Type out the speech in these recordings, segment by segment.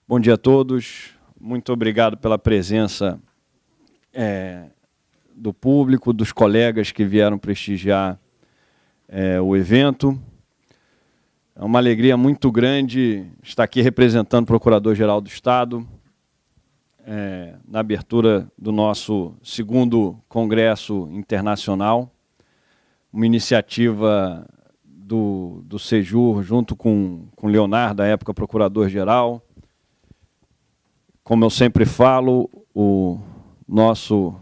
Bom dia a todos. Muito obrigado pela presença do público, dos colegas que vieram prestigiar o evento. É uma alegria muito grande estar aqui representando o Procurador-Geral do Estado, na abertura do nosso segundo Congresso Internacional, uma iniciativa do Sejur, junto com Leonardo, da época Procurador-Geral. Como eu sempre falo, o nosso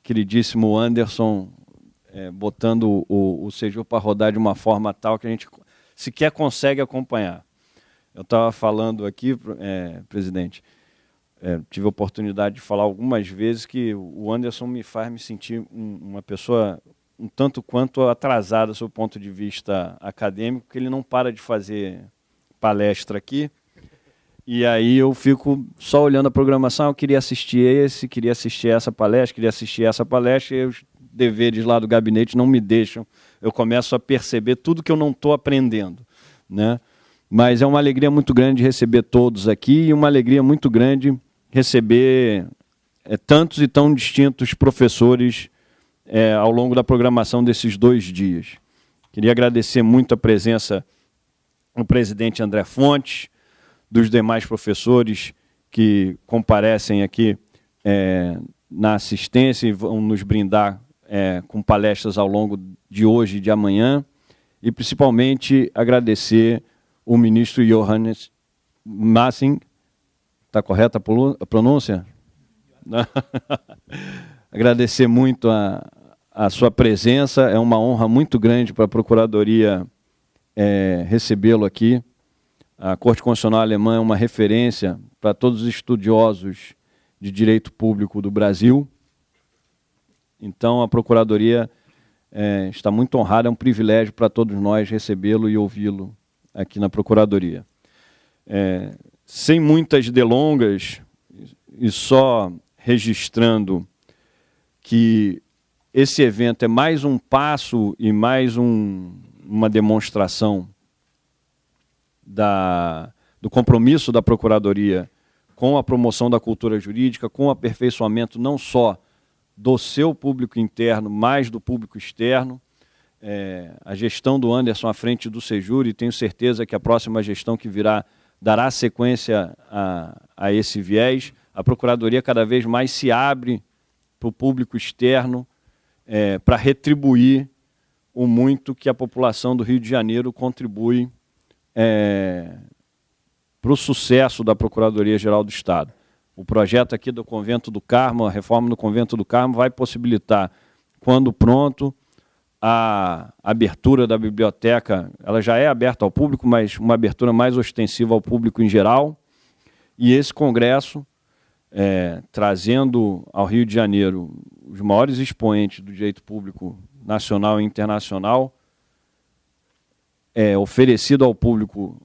queridíssimo Anderson botando o Sejur para rodar de uma forma tal que a gente sequer consegue acompanhar. Eu estava falando aqui, presidente, tive a oportunidade de falar algumas vezes que o Anderson me faz me sentir uma pessoa um tanto quanto atrasada do ponto de vista acadêmico, porque ele não para de fazer palestra aqui, e aí eu fico só olhando a programação, eu queria assistir essa palestra, e os deveres lá do gabinete não me deixam, eu começo a perceber tudo que eu não estou aprendendo, né? Mas é uma alegria muito grande receber todos aqui, e uma alegria muito grande receber tantos e tão distintos professores ao longo da programação desses 2 dias. Queria agradecer muito a presença do presidente André Fontes, dos demais professores que comparecem aqui na assistência e vão nos brindar com palestras ao longo de hoje e de amanhã, e principalmente agradecer o ministro Johannes, está correta a pronúncia? Agradecer muito a sua presença, é uma honra muito grande para a Procuradoria recebê-lo aqui. A Corte Constitucional Alemã é uma referência para todos os estudiosos de direito público do Brasil. Então, a Procuradoria está muito honrada, é um privilégio para todos nós recebê-lo e ouvi-lo aqui na Procuradoria. Sem muitas delongas, e só registrando que esse evento é mais um passo e mais uma demonstração do compromisso da Procuradoria com a promoção da cultura jurídica, com o aperfeiçoamento não só do seu público interno, mas do público externo. A gestão do Anderson à frente do Sejur, e tenho certeza que a próxima gestão que virá dará sequência a esse viés. A Procuradoria cada vez mais se abre para o público externo, para retribuir o muito que a população do Rio de Janeiro contribui para o sucesso da Procuradoria-Geral do Estado. O projeto aqui do Convento do Carmo, a reforma do Convento do Carmo, vai possibilitar, quando pronto, a abertura da biblioteca. Ela já é aberta ao público, mas uma abertura mais ostensiva ao público em geral. E esse congresso, trazendo ao Rio de Janeiro os maiores expoentes do direito público nacional e internacional, oferecido ao público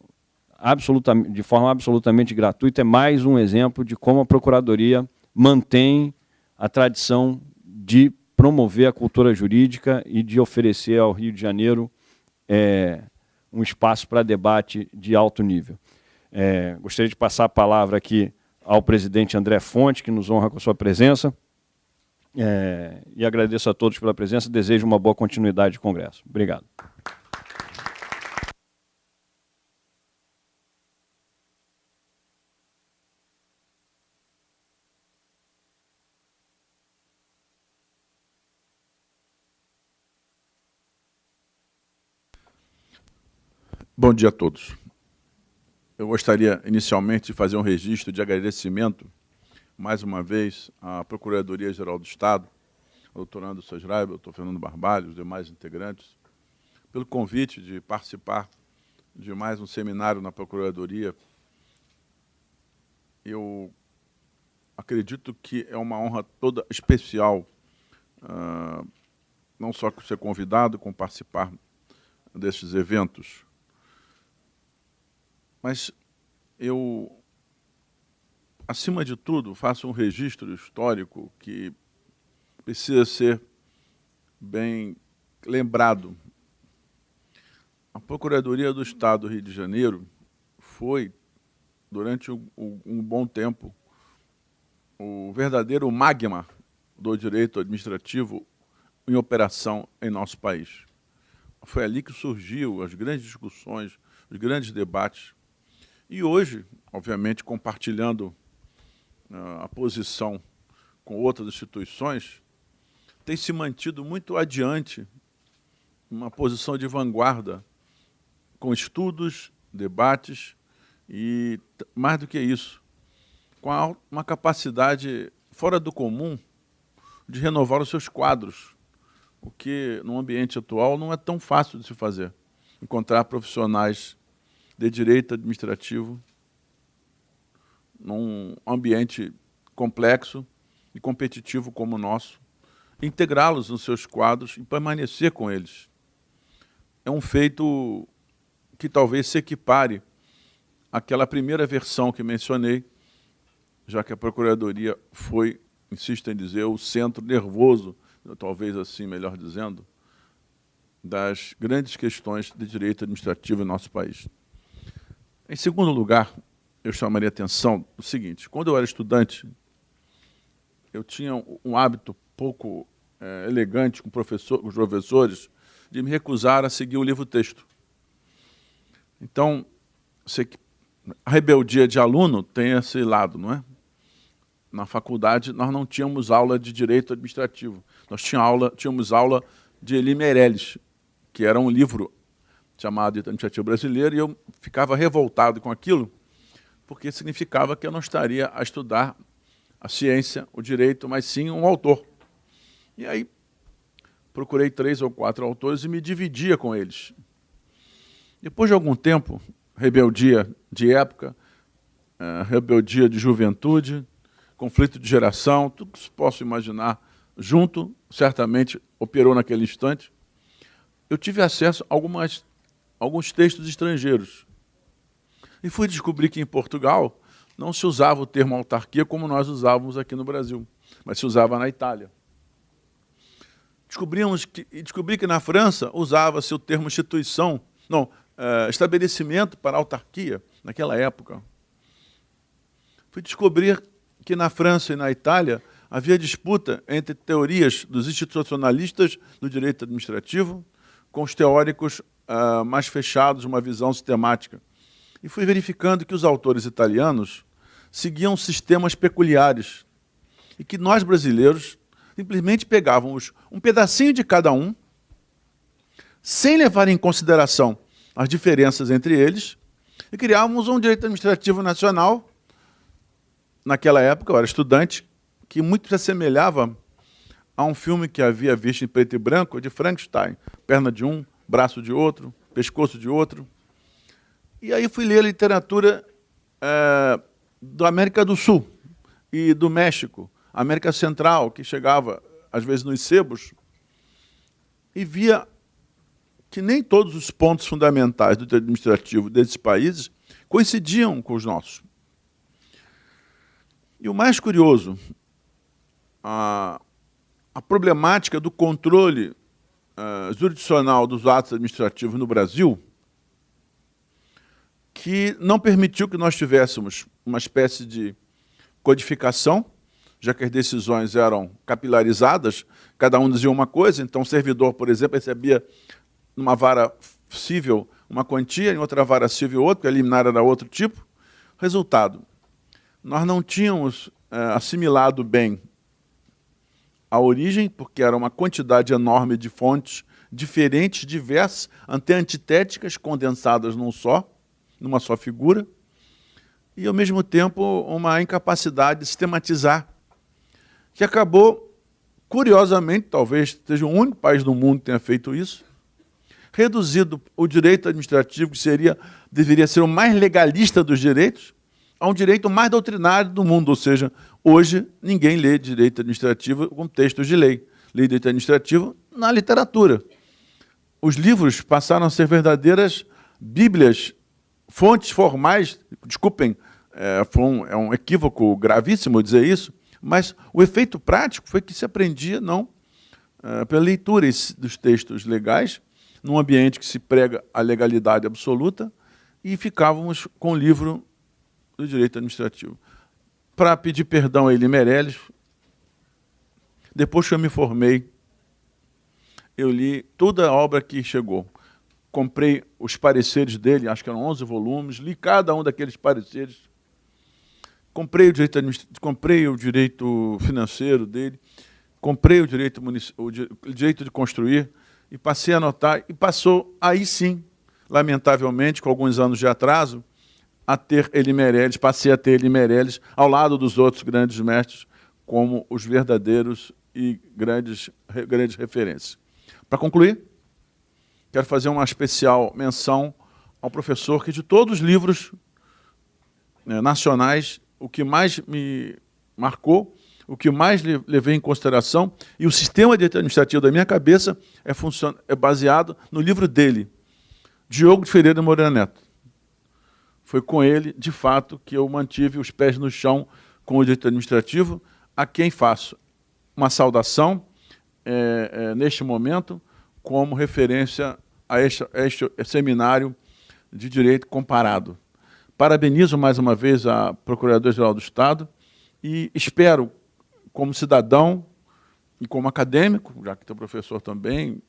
de forma absolutamente gratuita, é mais um exemplo de como a Procuradoria mantém a tradição de promover a cultura jurídica e de oferecer ao Rio de Janeiro um espaço para debate de alto nível. Gostaria de passar a palavra aqui ao presidente André Fontes, que nos honra com a sua presença, e agradeço a todos pela presença e desejo uma boa continuidade de congresso. Obrigado. Bom dia a todos. Eu gostaria, inicialmente, de fazer um registro de agradecimento, mais uma vez, à Procuradoria-Geral do Estado, ao doutor Anderson, ao doutor Fernando Barbalho, os demais integrantes, pelo convite de participar de mais um seminário na Procuradoria. Eu acredito que é uma honra toda especial, não só ser convidado, como participar desses eventos, mas eu, acima de tudo, faço um registro histórico que precisa ser bem lembrado. A Procuradoria do Estado do Rio de Janeiro foi durante um bom tempo, o verdadeiro magma do direito administrativo em operação em nosso país. Foi ali que surgiu as grandes discussões, os grandes debates. E hoje, obviamente, compartilhando a posição com outras instituições, tem se mantido muito adiante uma posição de vanguarda, com estudos, debates e, mais do que isso, com uma capacidade fora do comum de renovar os seus quadros, o que, no ambiente atual, não é tão fácil de se fazer. Encontrar profissionais de direito administrativo num ambiente complexo e competitivo como o nosso, integrá-los nos seus quadros e permanecer com eles. É um feito que talvez se equipare àquela primeira versão que mencionei, já que a Procuradoria foi, insisto em dizer, o centro nervoso, talvez assim, melhor dizendo, das grandes questões de direito administrativo em nosso país. Em segundo lugar, eu chamaria a atenção do seguinte: quando eu era estudante, eu tinha um hábito pouco elegante com os professores de me recusar a seguir o livro-texto. Então, sei que a rebeldia de aluno tem esse lado, não é? Na faculdade, nós não tínhamos aula de direito administrativo. Nós tínhamos aula de Eli Meirelles, que era um livro chamado Direito Administrativo Brasileiro, e eu ficava revoltado com aquilo, porque significava que eu não estaria a estudar a ciência, o direito, mas sim um autor. E aí, procurei 3 ou 4 autores e me dividia com eles. Depois de algum tempo, rebeldia de época, rebeldia de juventude, conflito de geração, tudo que se possa imaginar junto, certamente operou naquele instante, eu tive acesso a alguns textos estrangeiros. E fui descobrir que em Portugal não se usava o termo autarquia como nós usávamos aqui no Brasil, mas se usava na Itália. Descobri que na França usava-se o termo instituição, estabelecimento para autarquia, naquela época. Fui descobrir que na França e na Itália havia disputa entre teorias dos institucionalistas do direito administrativo com os teóricos mais fechados, uma visão sistemática. E fui verificando que os autores italianos seguiam sistemas peculiares e que nós, brasileiros, simplesmente pegávamos um pedacinho de cada um, sem levar em consideração as diferenças entre eles, e criávamos um direito administrativo nacional. Naquela época, eu era estudante, que muito se assemelhava a um filme que havia visto em preto e branco, de Frankenstein, perna de um, braço de outro, pescoço de outro. E aí fui ler a literatura da América do Sul e do México, América Central, que chegava, às vezes, nos sebos, e via que nem todos os pontos fundamentais do direito administrativo desses países coincidiam com os nossos. E o mais curioso, a problemática do controle jurisdicional dos atos administrativos no Brasil, que não permitiu que nós tivéssemos uma espécie de codificação, já que as decisões eram capilarizadas, cada um dizia uma coisa, então o servidor, por exemplo, recebia numa vara civil uma quantia, em outra vara civil outra, porque a liminar era outro tipo. Resultado, nós não tínhamos assimilado bem a origem, porque era uma quantidade enorme de fontes diferentes, diversas, até antitéticas, condensadas numa só figura, e, ao mesmo tempo, uma incapacidade de sistematizar, que acabou, curiosamente, talvez seja o único país do mundo que tenha feito isso, reduzido o direito administrativo, que deveria ser o mais legalista dos direitos, a um direito mais doutrinário do mundo, ou seja, hoje ninguém lê direito administrativo com textos de lei. Lê direito administrativo na literatura. Os livros passaram a ser verdadeiras bíblias, fontes formais, desculpem, é um equívoco gravíssimo dizer isso, mas o efeito prático foi que se aprendia pela leitura dos textos legais, num ambiente que se prega a legalidade absoluta, e ficávamos com o livro do direito administrativo. Para pedir perdão a ele, Meirelles, depois que eu me formei, eu li toda a obra que chegou. Comprei os pareceres dele, acho que eram 11 volumes, li cada um daqueles pareceres. Comprei o direito financeiro dele, comprei o direito de construir e passei a anotar. E passou, aí sim, lamentavelmente, com alguns anos de atraso, a ter Elie Meirelles, passei a ter Elie Meirelles ao lado dos outros grandes mestres, como os verdadeiros e grandes referências. Para concluir, quero fazer uma especial menção ao professor que, de todos os livros nacionais, o que mais me marcou, o que mais levei em consideração, e o sistema de direito administrativo da minha cabeça é baseado no livro dele, Diogo de Ferreira Moreira Neto. Foi com ele, de fato, que eu mantive os pés no chão com o direito administrativo, a quem faço uma saudação, neste momento, como referência a este seminário de direito comparado. Parabenizo mais uma vez a Procuradora-Geral do Estado e espero, como cidadão e como acadêmico, já que tem professor também,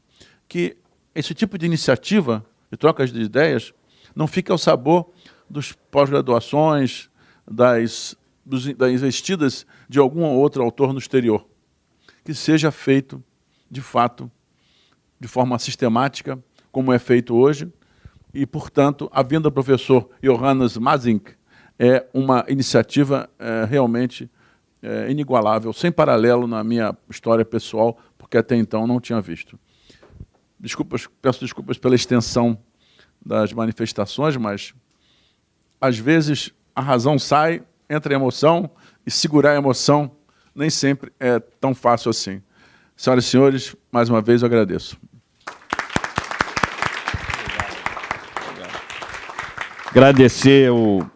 que esse tipo de iniciativa, de trocas de ideias, não fique ao sabor dos pós-graduações, das investidas de algum ou outro autor no exterior. Que seja feito, de fato, de forma sistemática, como é feito hoje, e, portanto, a vinda do professor Johannes é uma iniciativa realmente inigualável, sem paralelo na minha história pessoal, porque até então não tinha visto. Peço desculpas pela extensão das manifestações, mas, às vezes, a razão sai, entra a emoção, e segurar a emoção nem sempre é tão fácil assim. Senhoras e senhores, mais uma vez eu agradeço. Agradecer ao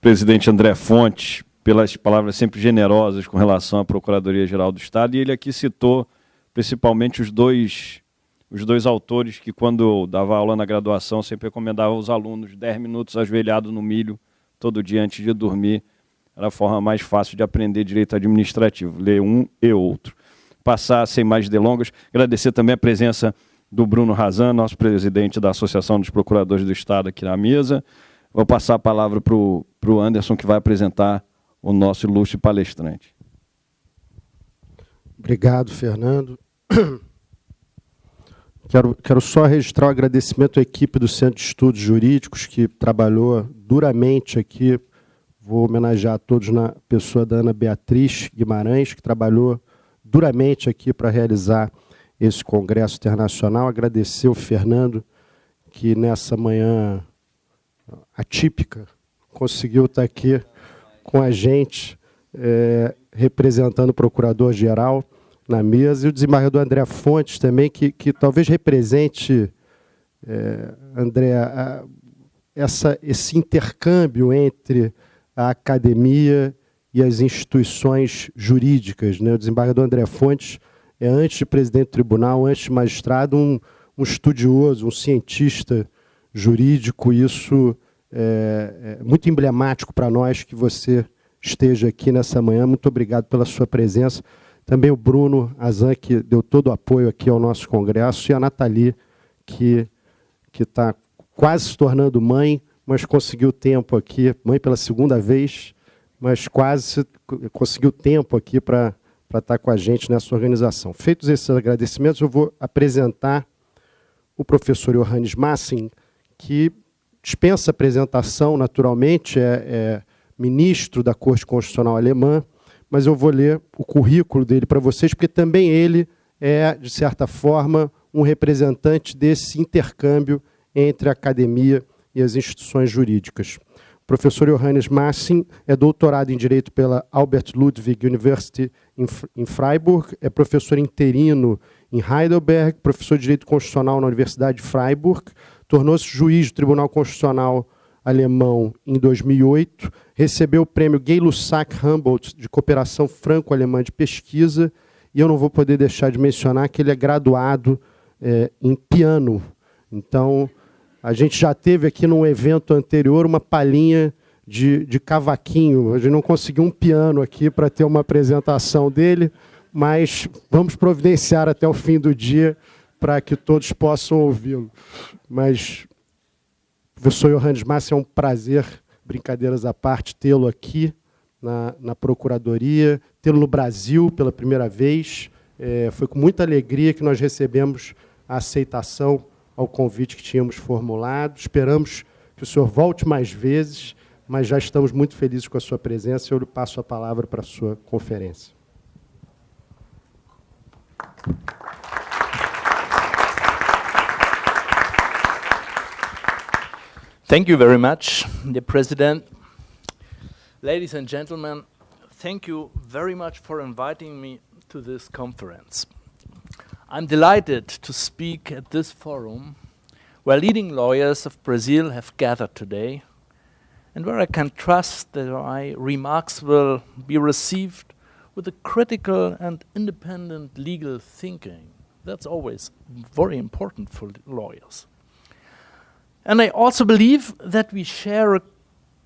presidente André Fontes pelas palavras sempre generosas com relação à Procuradoria-Geral do Estado, e ele aqui citou principalmente os dois autores que, quando eu dava aula na graduação, sempre recomendava aos alunos 10 minutos ajoelhado no milho, todo dia antes de dormir. Era a forma mais fácil de aprender direito administrativo, ler um e outro. Passar, sem mais delongas, agradecer também a presença do Bruno Razan, nosso presidente da Associação dos Procuradores do Estado, aqui na mesa. Vou passar a palavra para o Anderson, que vai apresentar o nosso ilustre palestrante. Obrigado, Fernando. Quero só registrar o agradecimento à equipe do Centro de Estudos Jurídicos, que trabalhou duramente aqui. Vou homenagear a todos na pessoa da Ana Beatriz Guimarães, que trabalhou duramente aqui para realizar esse Congresso Internacional. Agradecer ao Fernando, que nessa manhã atípica conseguiu estar aqui com a gente, representando o Procurador-Geral na mesa, e o desembargador André Fontes também, que talvez represente, André, esse intercâmbio entre a academia e as instituições jurídicas, né? O desembargador André Fontes é, antes de presidente do tribunal, antes de magistrado, um estudioso, um cientista jurídico. Isso é muito emblemático para nós que você esteja aqui nessa manhã. Muito obrigado pela sua presença. Também o Bruno Razan, que deu todo o apoio aqui ao nosso congresso, e a Nathalie, que está quase se tornando mãe, mas conseguiu tempo aqui, mãe pela segunda vez, mas quase conseguiu tempo aqui para estar com a gente nessa organização. Feitos esses agradecimentos, eu vou apresentar o professor Johannes, que dispensa apresentação, naturalmente, é ministro da Corte Constitucional Alemã, mas eu vou ler o currículo dele para vocês, porque também ele é, de certa forma, um representante desse intercâmbio entre a academia e as instituições jurídicas. O professor Johannes é doutorado em Direito pela Albert Ludwig University em Freiburg, é professor interino em Heidelberg, professor de Direito Constitucional na Universidade de Freiburg, tornou-se juiz do Tribunal Constitucional Alemão em 2008, recebeu o prêmio Gay-Lussac-Humboldt de Cooperação Franco-Alemã de Pesquisa, e eu não vou poder deixar de mencionar que ele é graduado em piano. Então, a gente já teve aqui num evento anterior uma palhinha de cavaquinho. A gente não conseguiu um piano aqui para ter uma apresentação dele, mas vamos providenciar até o fim do dia para que todos possam ouvi-lo. Mas, professor Johannes, é um prazer, brincadeiras à parte, tê-lo aqui na Procuradoria, tê-lo no Brasil pela primeira vez. Foi com muita alegria que nós recebemos a aceitação ao convite que tínhamos formulado. Esperamos que o senhor volte mais vezes, mas já estamos muito felizes com a sua presença. Eu lhe passo a palavra para a sua conferência. Thank you very much, dear President. Ladies and gentlemen, thank you very much for inviting me to this conference. I'm delighted to speak at this forum where leading lawyers of Brazil have gathered today and where I can trust that my remarks will be received with a critical and independent legal thinking. That's always very important for lawyers. And I also believe that we share a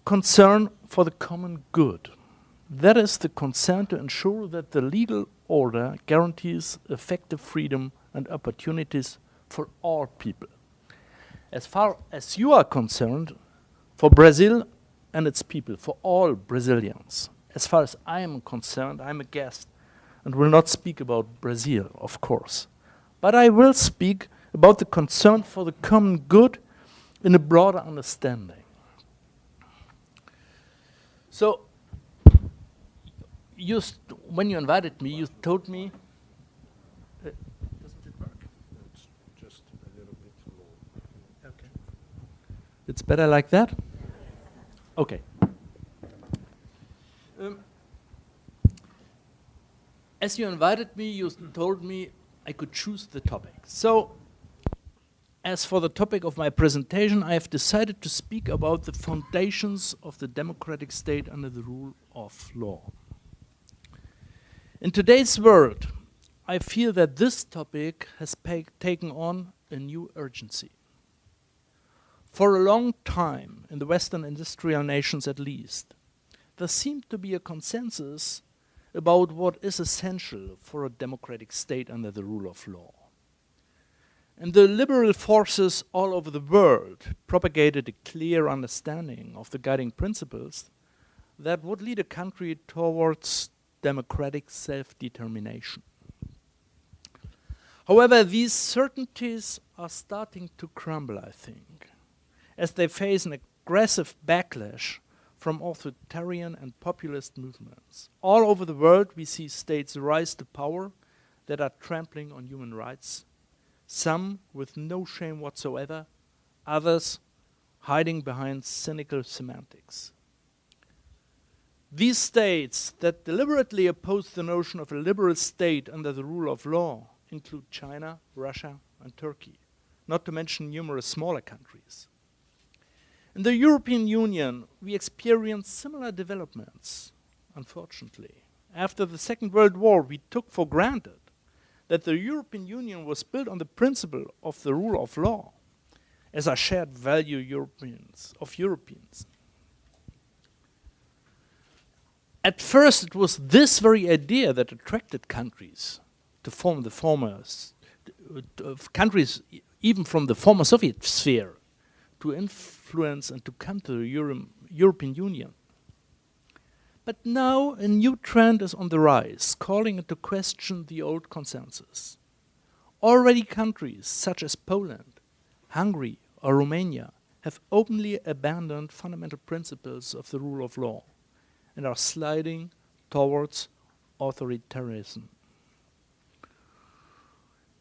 concern for the common good. That is the concern to ensure that the legal order guarantees effective freedom and opportunities for all people. As far as you are concerned, for Brazil and its people, for all Brazilians. As far as I am concerned, I'm a guest and will not speak about Brazil, of course. But I will speak about the concern for the common good in a broader understanding. So, when you invited me, you told me... doesn't it work? It's just a little bit low. Okay. It's better like that? Okay. As you invited me, you told me I could choose the topic. So, as for the topic of my presentation, I have decided to speak about the foundations of the democratic state under the rule of law. In today's world, I feel that this topic has taken on a new urgency. For a long time, in the Western industrial nations at least, there seemed to be a consensus about what is essential for a democratic state under the rule of law. And the liberal forces all over the world propagated a clear understanding of the guiding principles that would lead a country towards democratic self-determination. However, these certainties are starting to crumble, I think, as they face an aggressive backlash from authoritarian and populist movements. All over the world, we see states rise to power that are trampling on human rights, some with no shame whatsoever, others hiding behind cynical semantics. These states that deliberately oppose the notion of a liberal state under the rule of law include China, Russia, and Turkey, not to mention numerous smaller countries. In the European Union, we experience similar developments, unfortunately. After the Second World War, we took for granted that the European Union was built on the principle of the rule of law as a shared value of Europeans. At first, it was this very idea that attracted countries to form the countries even from the former Soviet sphere to influence and to come to the European Union. But now a new trend is on the rise, calling into question the old consensus. Already countries such as Poland, Hungary, or Romania have openly abandoned fundamental principles of the rule of law and are sliding towards authoritarianism.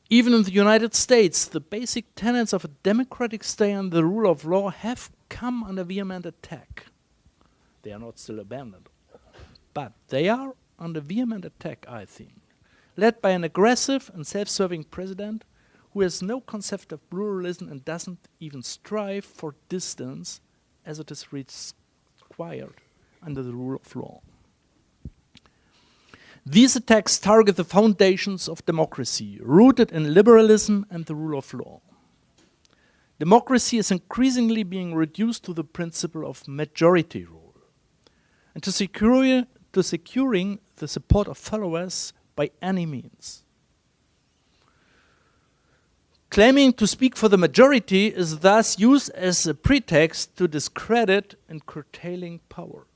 Even in the United States, the basic tenets of a democratic state and the rule of law have come under vehement attack. They are not still abandoned, but they are under vehement attack, I think, led by an aggressive and self-serving president who has no concept of pluralism and doesn't even strive for distance as it is required under the rule of law. These attacks target the foundations of democracy, rooted in liberalism and the rule of law. Democracy is increasingly being reduced to the principle of majority rule. and to securing the support of followers by any means. Claiming to speak for the majority is thus used as a pretext to discredit and curtailing power,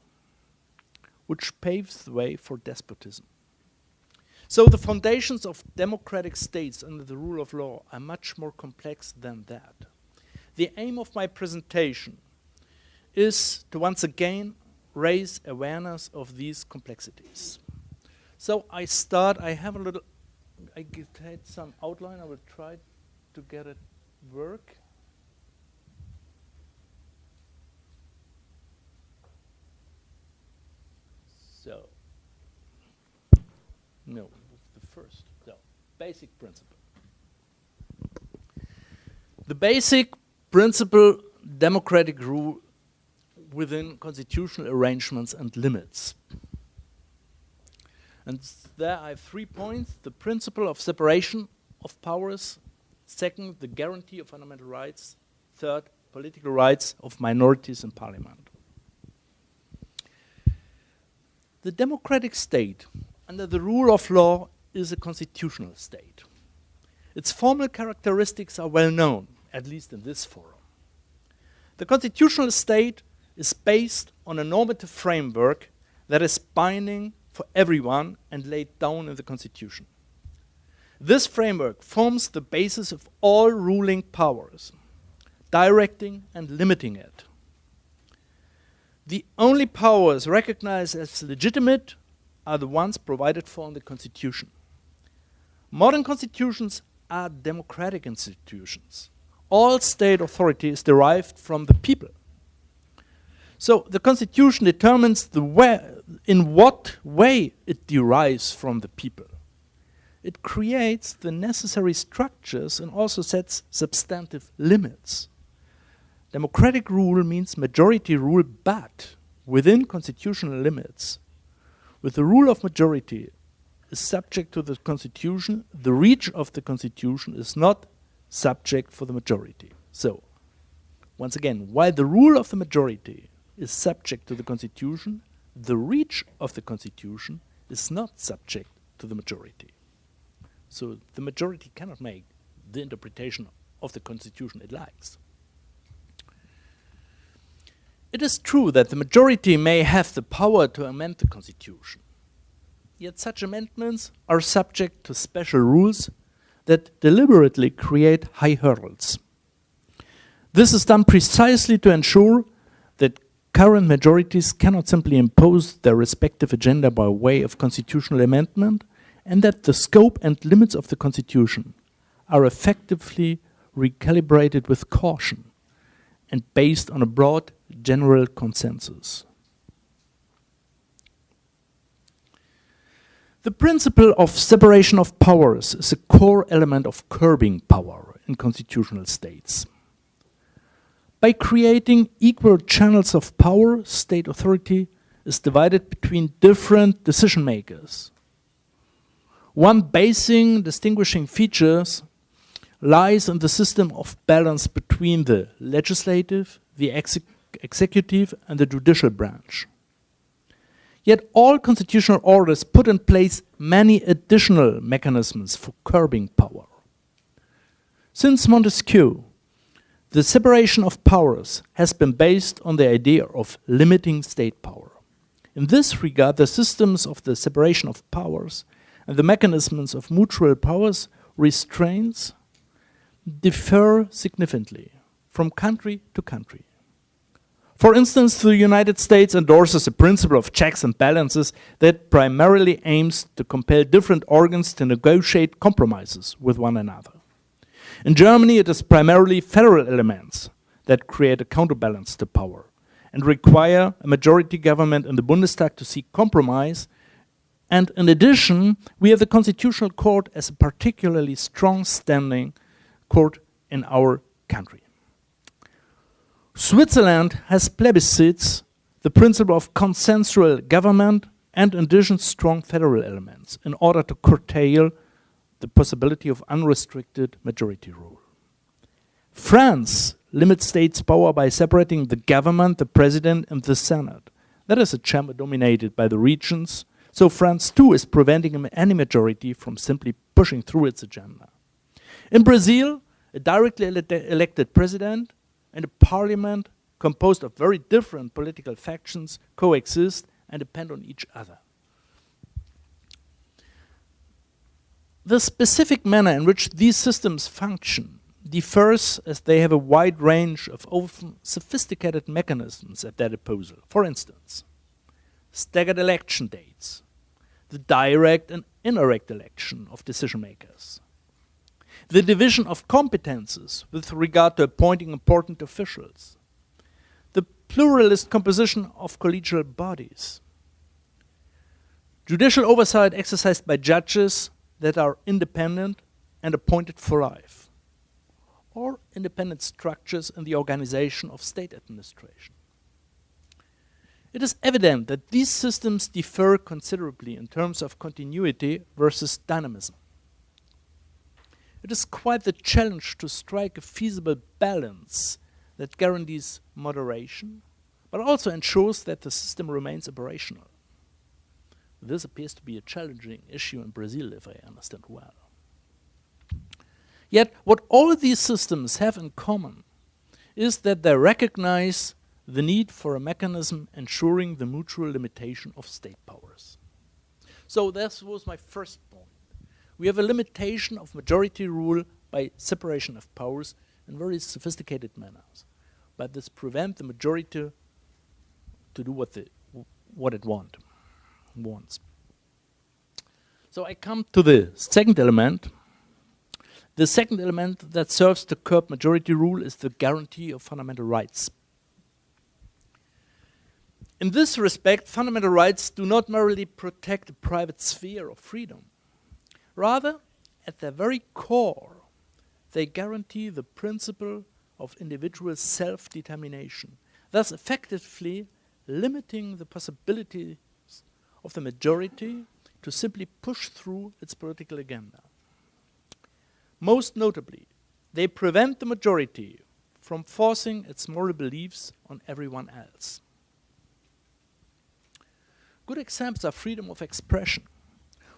which paves the way for despotism. So the foundations of democratic states under the rule of law are much more complex than that. The aim of my presentation is to once again raise awareness of these complexities. So I had some outline, I will try to get it work. So, no, the first, so, basic principle. The basic principle, democratic rule within constitutional arrangements and limits. And there I have 3 points: the principle of separation of powers, second, the guarantee of fundamental rights, third, political rights of minorities in parliament. The democratic state, under the rule of law, is a constitutional state. Its formal characteristics are well known, at least in this forum. The constitutional state is based on a normative framework that is binding for everyone and laid down in the Constitution. This framework forms the basis of all ruling powers, directing and limiting it. The only powers recognized as legitimate are the ones provided for in the Constitution. Modern constitutions are democratic institutions. All state authority is derived from the people. So the Constitution determines in what way it derives from the people. It creates the necessary structures and also sets substantive limits. Democratic rule means majority rule, but within constitutional limits. With the rule of majority is subject to the Constitution, the reach of the Constitution is not subject for the majority. So, once again, while the rule of the majority is subject to the Constitution, the reach of the Constitution is not subject to the majority. So the majority cannot make the interpretation of the Constitution it likes. It is true that the majority may have the power to amend the Constitution. Yet such amendments are subject to special rules that deliberately create high hurdles. This is done precisely to ensure that current majorities cannot simply impose their respective agenda by way of constitutional amendment, and that the scope and limits of the Constitution are effectively recalibrated with caution and based on a broad general consensus. The principle of separation of powers is a core element of curbing power in constitutional states. By creating equal channels of power, state authority is divided between different decision makers. One basic distinguishing features lies in the system of balance between the legislative, the executive, and the judicial branch. Yet all constitutional orders put in place many additional mechanisms for curbing power. Since Montesquieu, the separation of powers has been based on the idea of limiting state power. In this regard, the systems of the separation of powers and the mechanisms of mutual powers restraints differ significantly from country to country. For instance, the United States endorses a principle of checks and balances that primarily aims to compel different organs to negotiate compromises with one another. In Germany, it is primarily federal elements that create a counterbalance to power and require a majority government in the Bundestag to seek compromise. And in addition, we have the Constitutional Court as a particularly strong standing court in our country. Switzerland has plebiscites, the principle of consensual government, and in addition strong federal elements in order to curtail the possibility of unrestricted majority rule. France limits states' power by separating the government, the president, and the Senate. That is a chamber dominated by the regions, so France too is preventing any majority from simply pushing through its agenda. In Brazil, a directly elected president and a parliament composed of very different political factions coexist and depend on each other. The specific manner in which these systems function differs as they have a wide range of often sophisticated mechanisms at their disposal. For instance, staggered election dates, the direct and indirect election of decision makers, the division of competences with regard to appointing important officials, the pluralist composition of collegial bodies, judicial oversight exercised by judges that are independent and appointed for life, or independent structures in the organization of state administration. It is evident that these systems differ considerably in terms of continuity versus dynamism. It is quite the challenge to strike a feasible balance that guarantees moderation, but also ensures that the system remains operational. This appears to be a challenging issue in Brazil, if I understand well. Yet, what all of these systems have in common is that they recognize the need for a mechanism ensuring the mutual limitation of state powers. So this was my first point. We have a limitation of majority rule by separation of powers in very sophisticated manners. But this prevents the majority to do what it wants. So I come to the second element. The second element that serves to curb majority rule is the guarantee of fundamental rights. In this respect, fundamental rights do not merely protect the private sphere of freedom. Rather, at their very core, they guarantee the principle of individual self-determination, thus effectively limiting the possibilities of the majority to simply push through its political agenda. Most notably, they prevent the majority from forcing its moral beliefs on everyone else. Good examples are freedom of expression,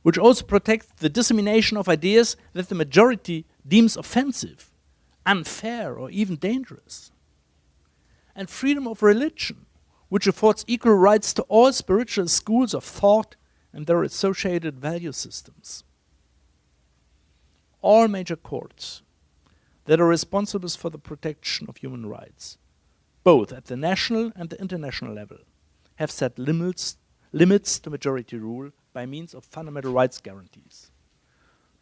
which also protects the dissemination of ideas that the majority deems offensive, unfair, or even dangerous. And freedom of religion, which affords equal rights to all spiritual schools of thought and their associated value systems. All major courts that are responsible for the protection of human rights, both at the national and the international level, have set limits to majority rule by means of fundamental rights guarantees.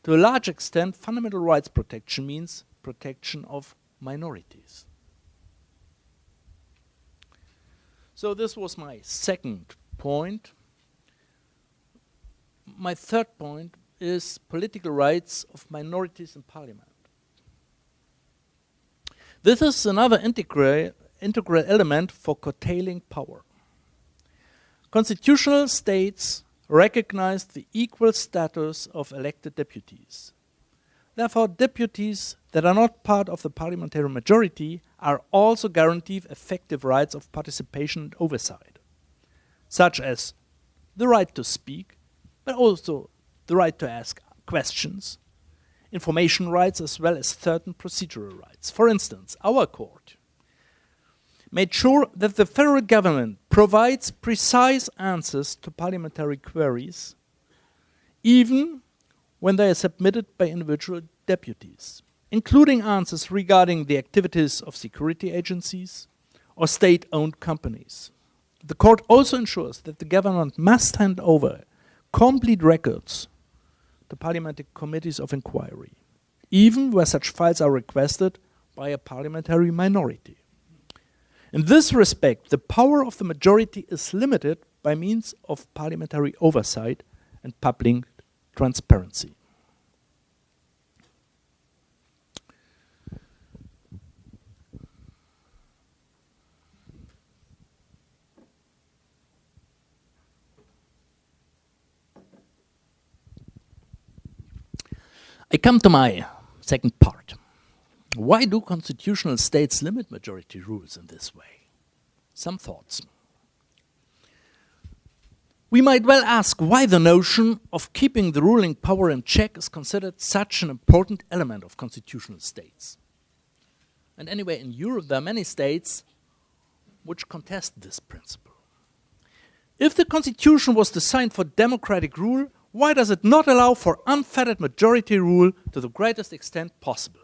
To a large extent, fundamental rights protection means protection of minorities. So this was my second point. My third point is political rights of minorities in parliament. This is another integral element for curtailing power. Constitutional states recognize the equal status of elected deputies. Therefore, deputies that are not part of the parliamentary majority are also guaranteed effective rights of participation and oversight, such as the right to speak, but also the right to ask questions, information rights, as well as certain procedural rights. For instance, our court made sure that the federal government provides precise answers to parliamentary queries, even when they are submitted by individual deputies, including answers regarding the activities of security agencies or state-owned companies. The court also ensures that the government must hand over complete records to parliamentary committees of inquiry, even where such files are requested by a parliamentary minority. In this respect, the power of the majority is limited by means of parliamentary oversight and public transparency. I come to my second part. Why do constitutional states limit majority rules in this way? Some thoughts. We might well ask why the notion of keeping the ruling power in check is considered such an important element of constitutional states. And anyway, in Europe, there are many states which contest this principle. If the constitution was designed for democratic rule, why does it not allow for unfettered majority rule to the greatest extent possible?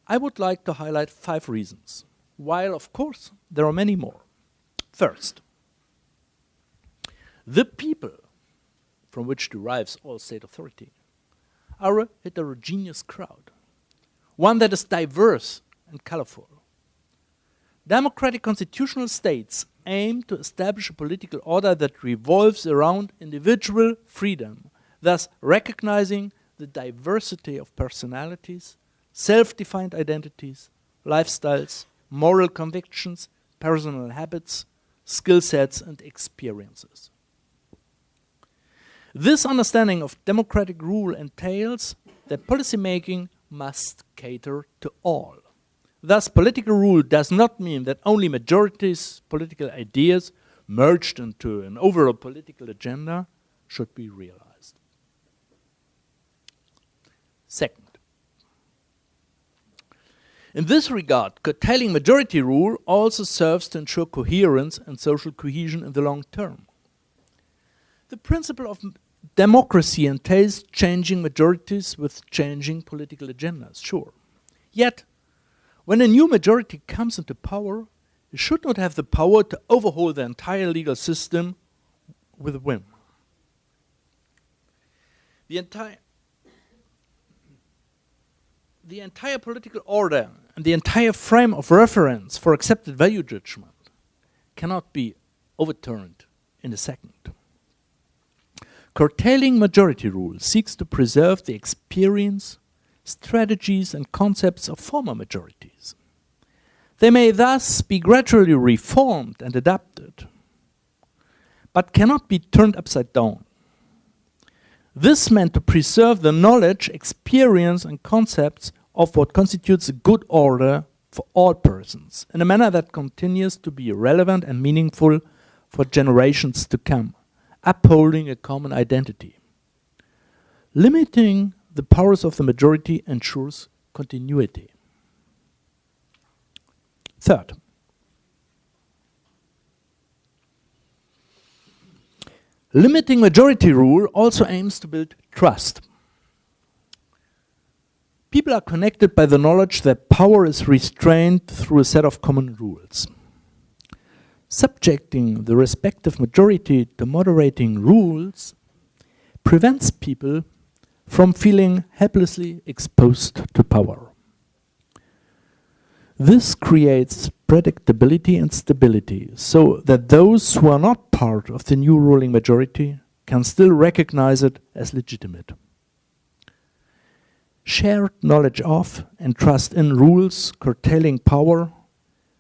I would like to highlight 5 reasons, while of course there are many more. First, the people from which derives all state authority are a heterogeneous crowd, one that is diverse and colorful. Democratic constitutional states aim to establish a political order that revolves around individual freedom, thus recognizing the diversity of personalities, self-defined identities, lifestyles, moral convictions, personal habits, skill sets, and experiences. This understanding of democratic rule entails that policymaking must cater to all. Thus, political rule does not mean that only majorities' political ideas merged into an overall political agenda should be realized. Second, in this regard, curtailing majority rule also serves to ensure coherence and social cohesion in the long term. The principle of democracy entails changing majorities with changing political agendas, sure. Yet, when a new majority comes into power, it should not have the power to overhaul the entire legal system with a whim. The entire political order and the entire frame of reference for accepted value judgment cannot be overturned in a second. Curtailing majority rule seeks to preserve the experience, strategies, and concepts of former majorities. They may thus be gradually reformed and adapted, but cannot be turned upside down. This meant to preserve the knowledge, experience, and concepts of what constitutes a good order for all persons in a manner that continues to be relevant and meaningful for generations to come, upholding a common identity. Limiting the powers of the majority ensures continuity. Third, limiting majority rule also aims to build trust. People are connected by the knowledge that power is restrained through a set of common rules. Subjecting the respective majority to moderating rules prevents people from feeling helplessly exposed to power. This creates predictability and stability so that those who are not part of the new ruling majority can still recognize it as legitimate. Shared knowledge of and trust in rules curtailing power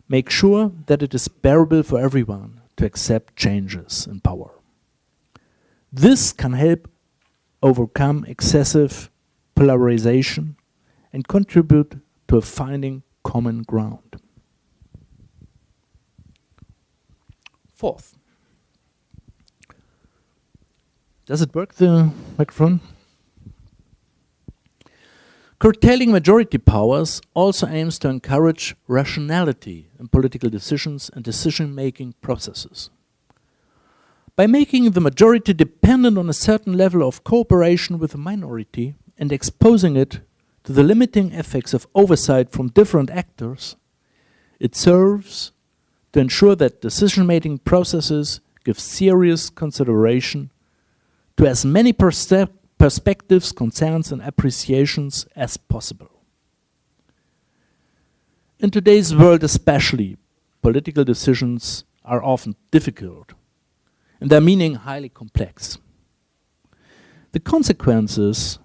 make sure that it is bearable for everyone to accept changes in power. This can help overcome excessive polarization and contribute to finding common ground. Fourth, does it work, the microphone? Curtailing majority powers also aims to encourage rationality in political decisions and decision-making processes. By making the majority dependent on a certain level of cooperation with the minority and exposing it to the limiting effects of oversight from different actors, it serves to ensure that decision-making processes give serious consideration to as many perspectives, concerns, and appreciations as possible. In today's world especially, political decisions are often difficult, and their meaning highly complex. The consequences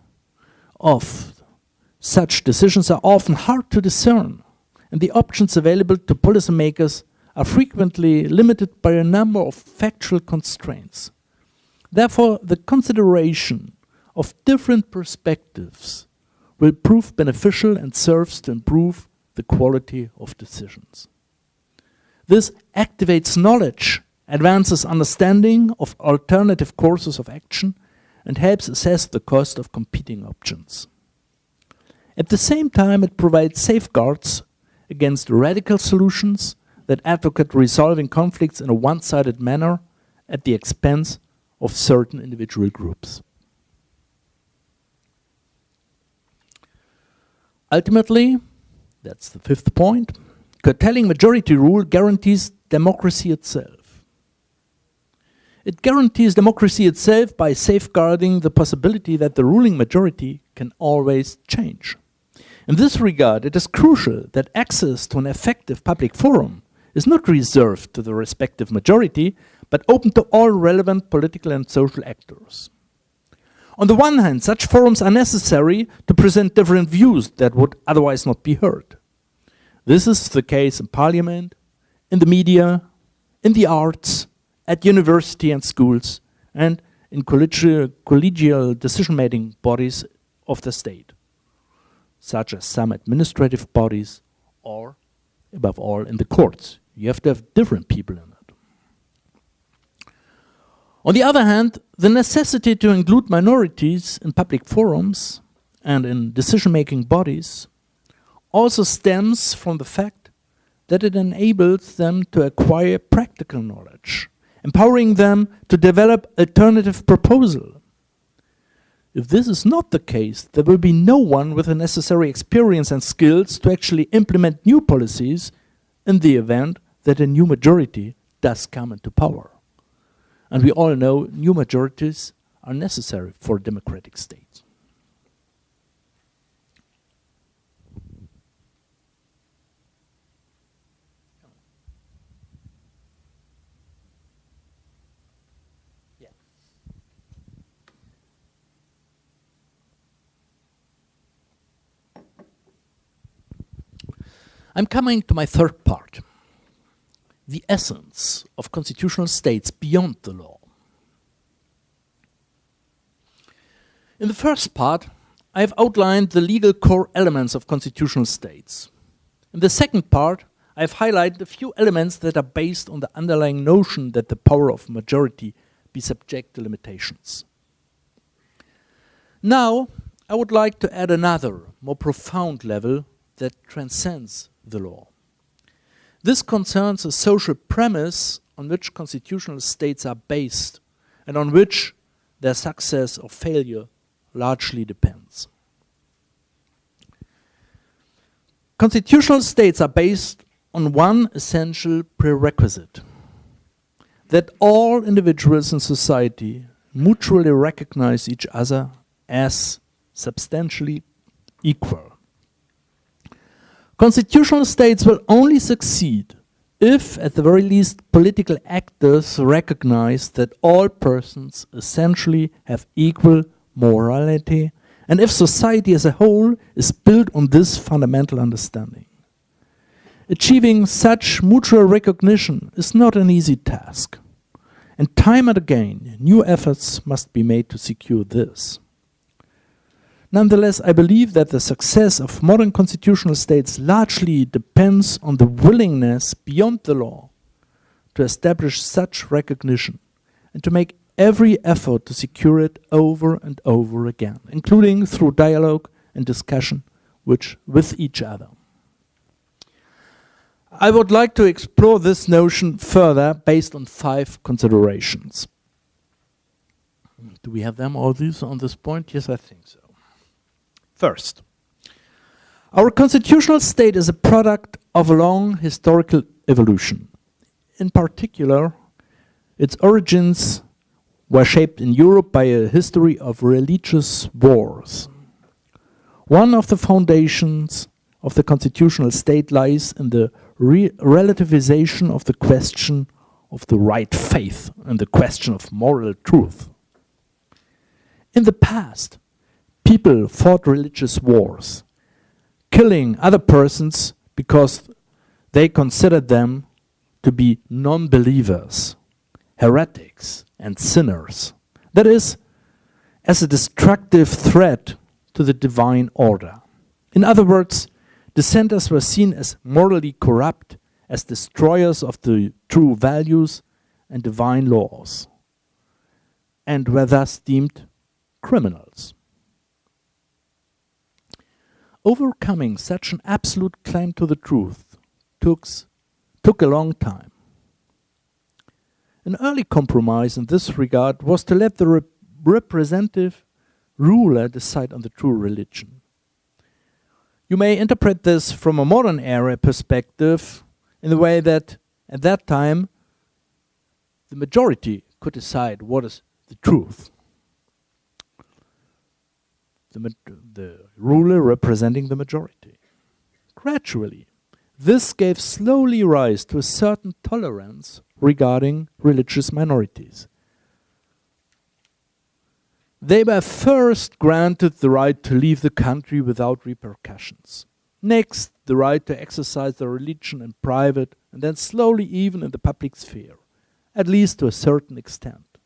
of such decisions are often hard to discern, and the options available to policymakers are frequently limited by a number of factual constraints. Therefore, the consideration of different perspectives will prove beneficial and serves to improve the quality of decisions. This activates knowledge advances understanding of alternative courses of action, and helps assess the cost of competing options. At the same time, it provides safeguards against radical solutions that advocate resolving conflicts in a one-sided manner at the expense of certain individual groups. Ultimately, that's the fifth point, curtailing majority rule guarantees democracy itself. It guarantees democracy itself by safeguarding the possibility that the ruling majority can always change. In this regard, it is crucial that access to an effective public forum is not reserved to the respective majority, but open to all relevant political and social actors. On the one hand, such forums are necessary to present different views that would otherwise not be heard. This is the case in parliament, in the media, in the arts, at university and schools, and in collegial decision-making bodies of the state, such as some administrative bodies, or, above all, in the courts. You have to have different people in it. On the other hand, the necessity to include minorities in public forums and in decision-making bodies also stems from the fact that it enables them to acquire practical knowledge, empowering them to develop alternative proposals. If this is not the case, there will be no one with the necessary experience and skills to actually implement new policies in the event that a new majority does come into power. And we all know new majorities are necessary for democratic states. I'm coming to my third part, the essence of constitutional states beyond the law. In the first part, I have outlined the legal core elements of constitutional states. In the second part, I have highlighted a few elements that are based on the underlying notion that the power of majority be subject to limitations. Now, I would like to add another, more profound level that transcends the law. This concerns a social premise on which constitutional states are based and on which their success or failure largely depends. Constitutional states are based on one essential prerequisite: that all individuals in society mutually recognize each other as substantially equal. Constitutional states will only succeed if, at the very least, political actors recognize that all persons essentially have equal morality, and if society as a whole is built on this fundamental understanding. Achieving such mutual recognition is not an easy task, and time and again, new efforts must be made to secure this. Nonetheless, I believe that the success of modern constitutional states largely depends on the willingness beyond the law to establish such recognition and to make every effort to secure it over and over again, including through dialogue and discussion with each other. I would like to explore this notion further based on 5 considerations. Do we have them all these on this point? Yes, I think so. First, our constitutional state is a product of a long historical evolution. In particular, its origins were shaped in Europe by a history of religious wars. One of the foundations of the constitutional state lies in the relativization of the question of the right faith and the question of moral truth. In the past, people fought religious wars, killing other persons because they considered them to be non-believers, heretics, and sinners. That is, as a destructive threat to the divine order. In other words, dissenters were seen as morally corrupt, as destroyers of the true values, and divine laws, and were thus deemed criminals. Overcoming such an absolute claim to the truth took a long time. An early compromise in this regard was to let the representative ruler decide on the true religion. You may interpret this from a modern era perspective in the way that at that time the majority could decide what is the truth. The ruler representing the majority. Gradually, this gave slowly rise to a certain tolerance regarding religious minorities. They were first granted the right to leave the country without repercussions. Next, the right to exercise their religion in private, and then slowly even in the public sphere, at least to a certain extent.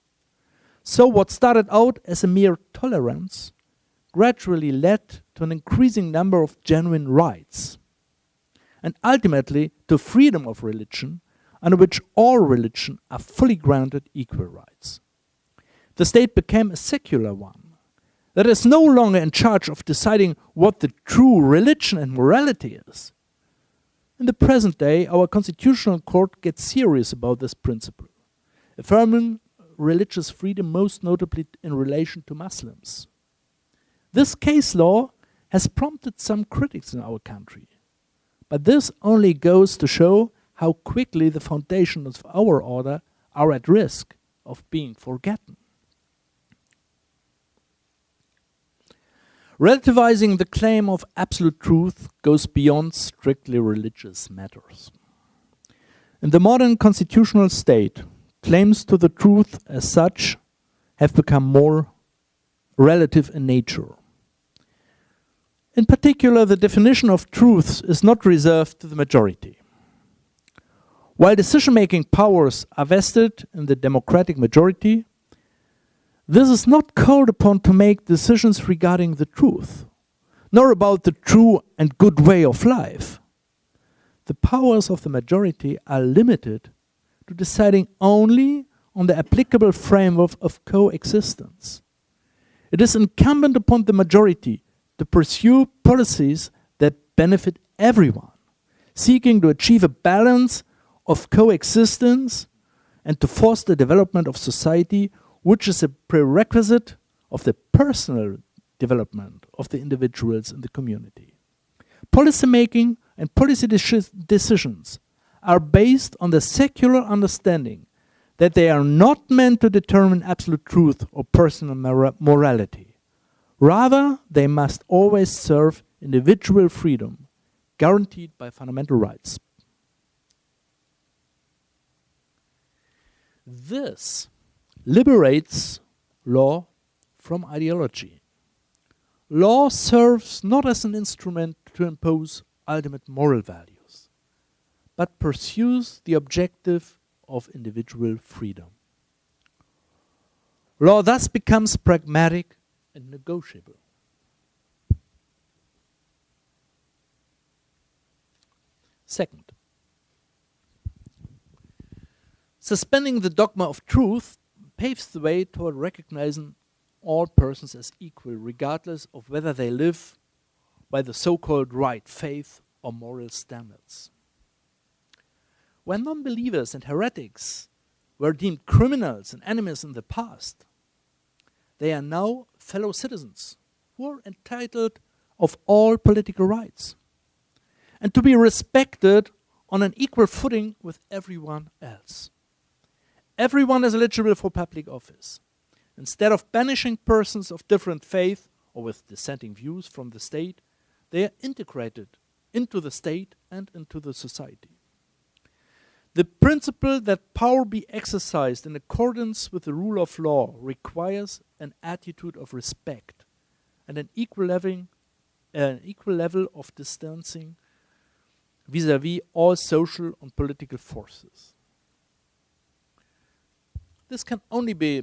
So what started out as a mere tolerance gradually led to an increasing number of genuine rights, and ultimately to freedom of religion, under which all religions are fully granted equal rights. The state became a secular one that is no longer in charge of deciding what the true religion and morality is. In the present day, our constitutional court gets serious about this principle, affirming religious freedom most notably in relation to Muslims. This case law has prompted some critics in our country, but this only goes to show how quickly the foundations of our order are at risk of being forgotten. Relativizing the claim of absolute truth goes beyond strictly religious matters. In the modern constitutional state, claims to the truth as such have become more relative in nature. In particular, the definition of truths is not reserved to the majority. While decision-making powers are vested in the democratic majority, this is not called upon to make decisions regarding the truth, nor about the true and good way of life. The powers of the majority are limited to deciding only on the applicable framework of coexistence. It is incumbent upon the majority to pursue policies that benefit everyone, seeking to achieve a balance of coexistence and to foster the development of society, which is a prerequisite of the personal development of the individuals in the community. Policy making and policy decisions are based on the secular understanding that they are not meant to determine absolute truth or personal morality. Rather, they must always serve individual freedom, guaranteed by fundamental rights. This liberates law from ideology. Law serves not as an instrument to impose ultimate moral values, but pursues the objective of individual freedom. Law thus becomes pragmatic and negotiable. Second, suspending the dogma of truth paves the way toward recognizing all persons as equal, regardless of whether they live by the so-called right faith or moral standards. When non-believers and heretics were deemed criminals and enemies in the past, they are now fellow citizens who are entitled of all political rights and to be respected on an equal footing with everyone else. Everyone is eligible for public office. Instead of banishing persons of different faith or with dissenting views from the state, they are integrated into the state and into the society. The principle that power be exercised in accordance with the rule of law requires an attitude of respect and an equal level of distancing vis-à-vis all social and political forces. This can only be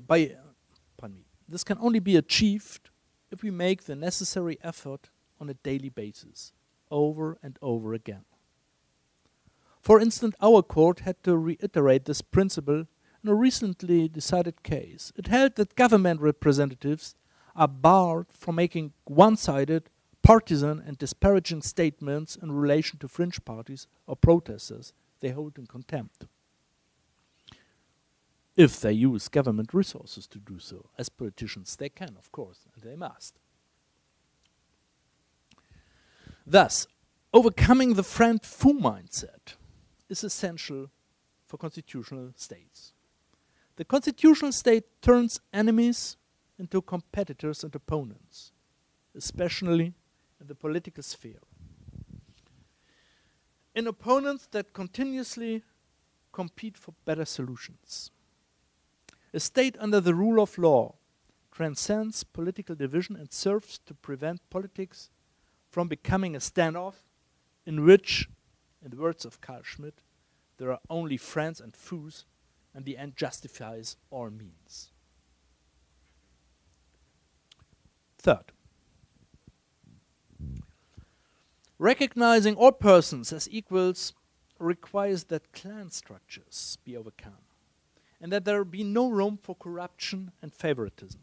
achieved if we make the necessary effort on a daily basis, over and over again. For instance, our court had to reiterate this principle in a recently decided case. It held that government representatives are barred from making one-sided, partisan and disparaging statements in relation to fringe parties or protesters they hold in contempt, if they use government resources to do so. As politicians they can, of course, and they must. Thus, overcoming the friend-foe mindset is essential for constitutional states. The constitutional state turns enemies into competitors and opponents, especially in the political sphere. In opponents that continuously compete for better solutions. A state under the rule of law transcends political division and serves to prevent politics from becoming a standoff in which, in the words of Carl Schmitt, there are only friends and foes, and the end justifies all means. Third, recognizing all persons as equals requires that clan structures be overcome, and that there be no room for corruption and favoritism.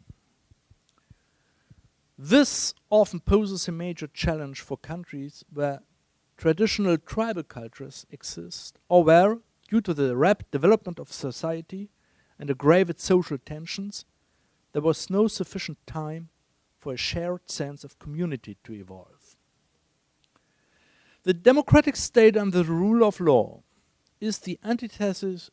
This often poses a major challenge for countries where traditional tribal cultures exist, or where, due to the rapid development of society and aggravated social tensions, there was no sufficient time for a shared sense of community to evolve. The democratic state under the rule of law is the antithesis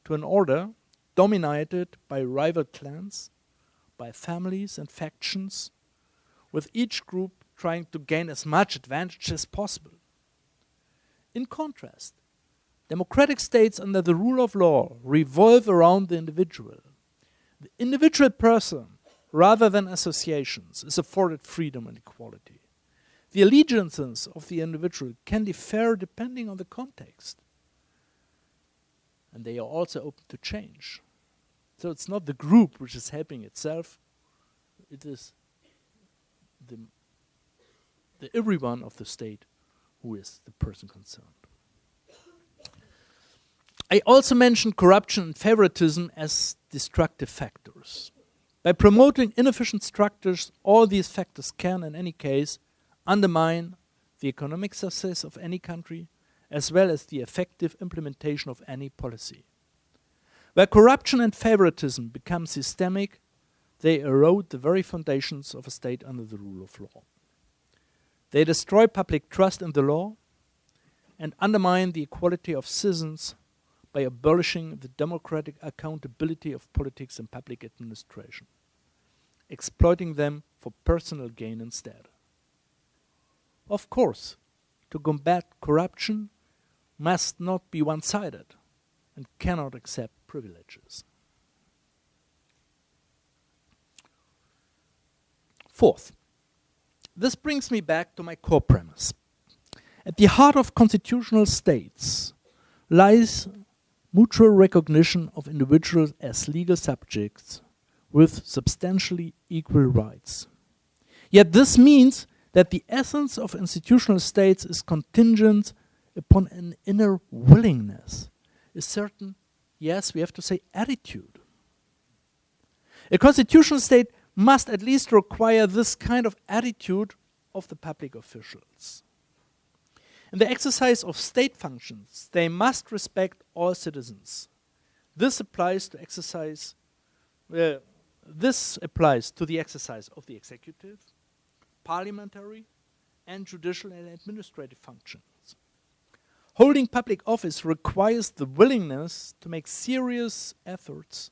to an order dominated by rival clans, by families and factions, with each group trying to gain as much advantage as possible. In contrast, democratic states under the rule of law revolve around the individual. The individual person, rather than associations, is afforded freedom and equality. The allegiances of the individual can differ depending on the context, and they are also open to change. So it's not the group which is helping itself, it is the everyone of the state who is the person concerned. I also mentioned corruption and favoritism as destructive factors. By promoting inefficient structures, all these factors can, in any case, undermine the economic success of any country, as well as the effective implementation of any policy. Where corruption and favoritism become systemic, they erode the very foundations of a state under the rule of law. They destroy public trust in the law and undermine the equality of citizens by abolishing the democratic accountability of politics and public administration, exploiting them for personal gain instead. Of course, to combat corruption must not be one-sided and cannot accept privileges. Fourth, this brings me back to my core premise. At the heart of constitutional states lies mutual recognition of individuals as legal subjects with substantially equal rights. Yet this means that the essence of institutional states is contingent upon an inner willingness, a certain, yes, we have to say, attitude. A constitutional state must at least require this kind of attitude of the public officials. In the exercise of state functions, they must respect all citizens. This applies to the exercise of the executive, parliamentary, and judicial and administrative functions. Holding public office requires the willingness to make serious efforts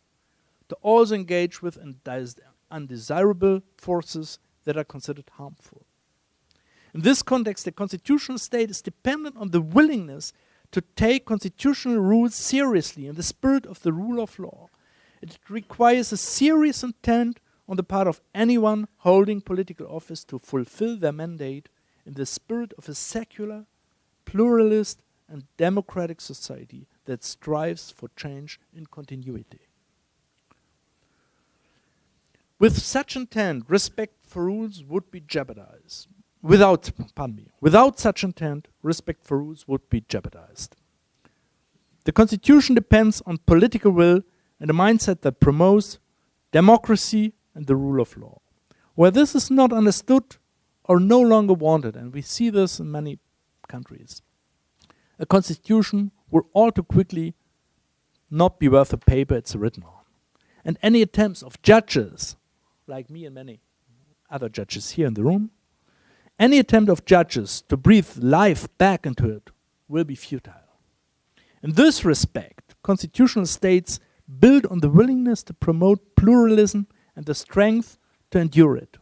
to also engage with undesirable forces that are considered harmful. In this context, the constitutional state is dependent on the willingness to take constitutional rules seriously in the spirit of the rule of law. It requires a serious intent on the part of anyone holding political office to fulfill their mandate in the spirit of a secular, pluralist, and democratic society that strives for change in continuity. With such intent, respect for rules would be jeopardized. Without such intent, respect for rules would be jeopardized. The constitution depends on political will and a mindset that promotes democracy and the rule of law. Where this is not understood or no longer wanted, and we see this in many countries, a constitution will all too quickly not be worth the paper it's written on. And any attempts of judges, like me and many other judges here in the room, any attempt of judges to breathe life back into it will be futile. In this respect, constitutional states build on the willingness to promote pluralism and the strength to endure it.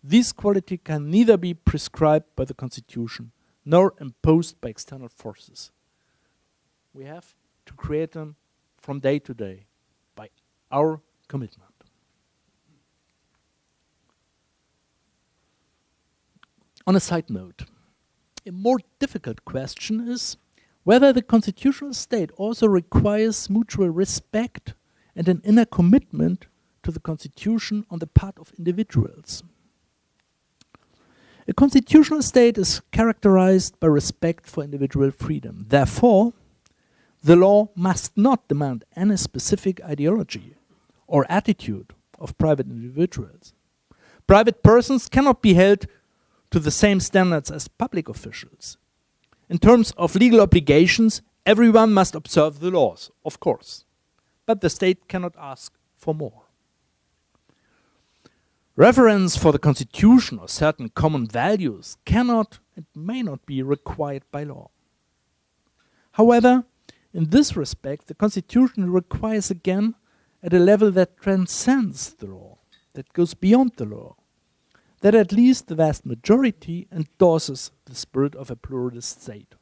These qualities can neither be prescribed by the constitution nor imposed by external forces. We have to create them from day to day by our commitment. On a side note, a more difficult question is whether the constitutional state also requires mutual respect and an inner commitment to the constitution on the part of individuals. A constitutional state is characterized by respect for individual freedom. Therefore, the law must not demand any specific ideology or attitude of private individuals. Private persons cannot be held to the same standards as public officials. In terms of legal obligations, everyone must observe the laws, of course, but the state cannot ask for more. Reference for the constitution or certain common values cannot and may not be required by law. However, in this respect, the constitution requires again at a level that transcends the law, that goes beyond the law, that at least the vast majority endorses the spirit of a pluralist state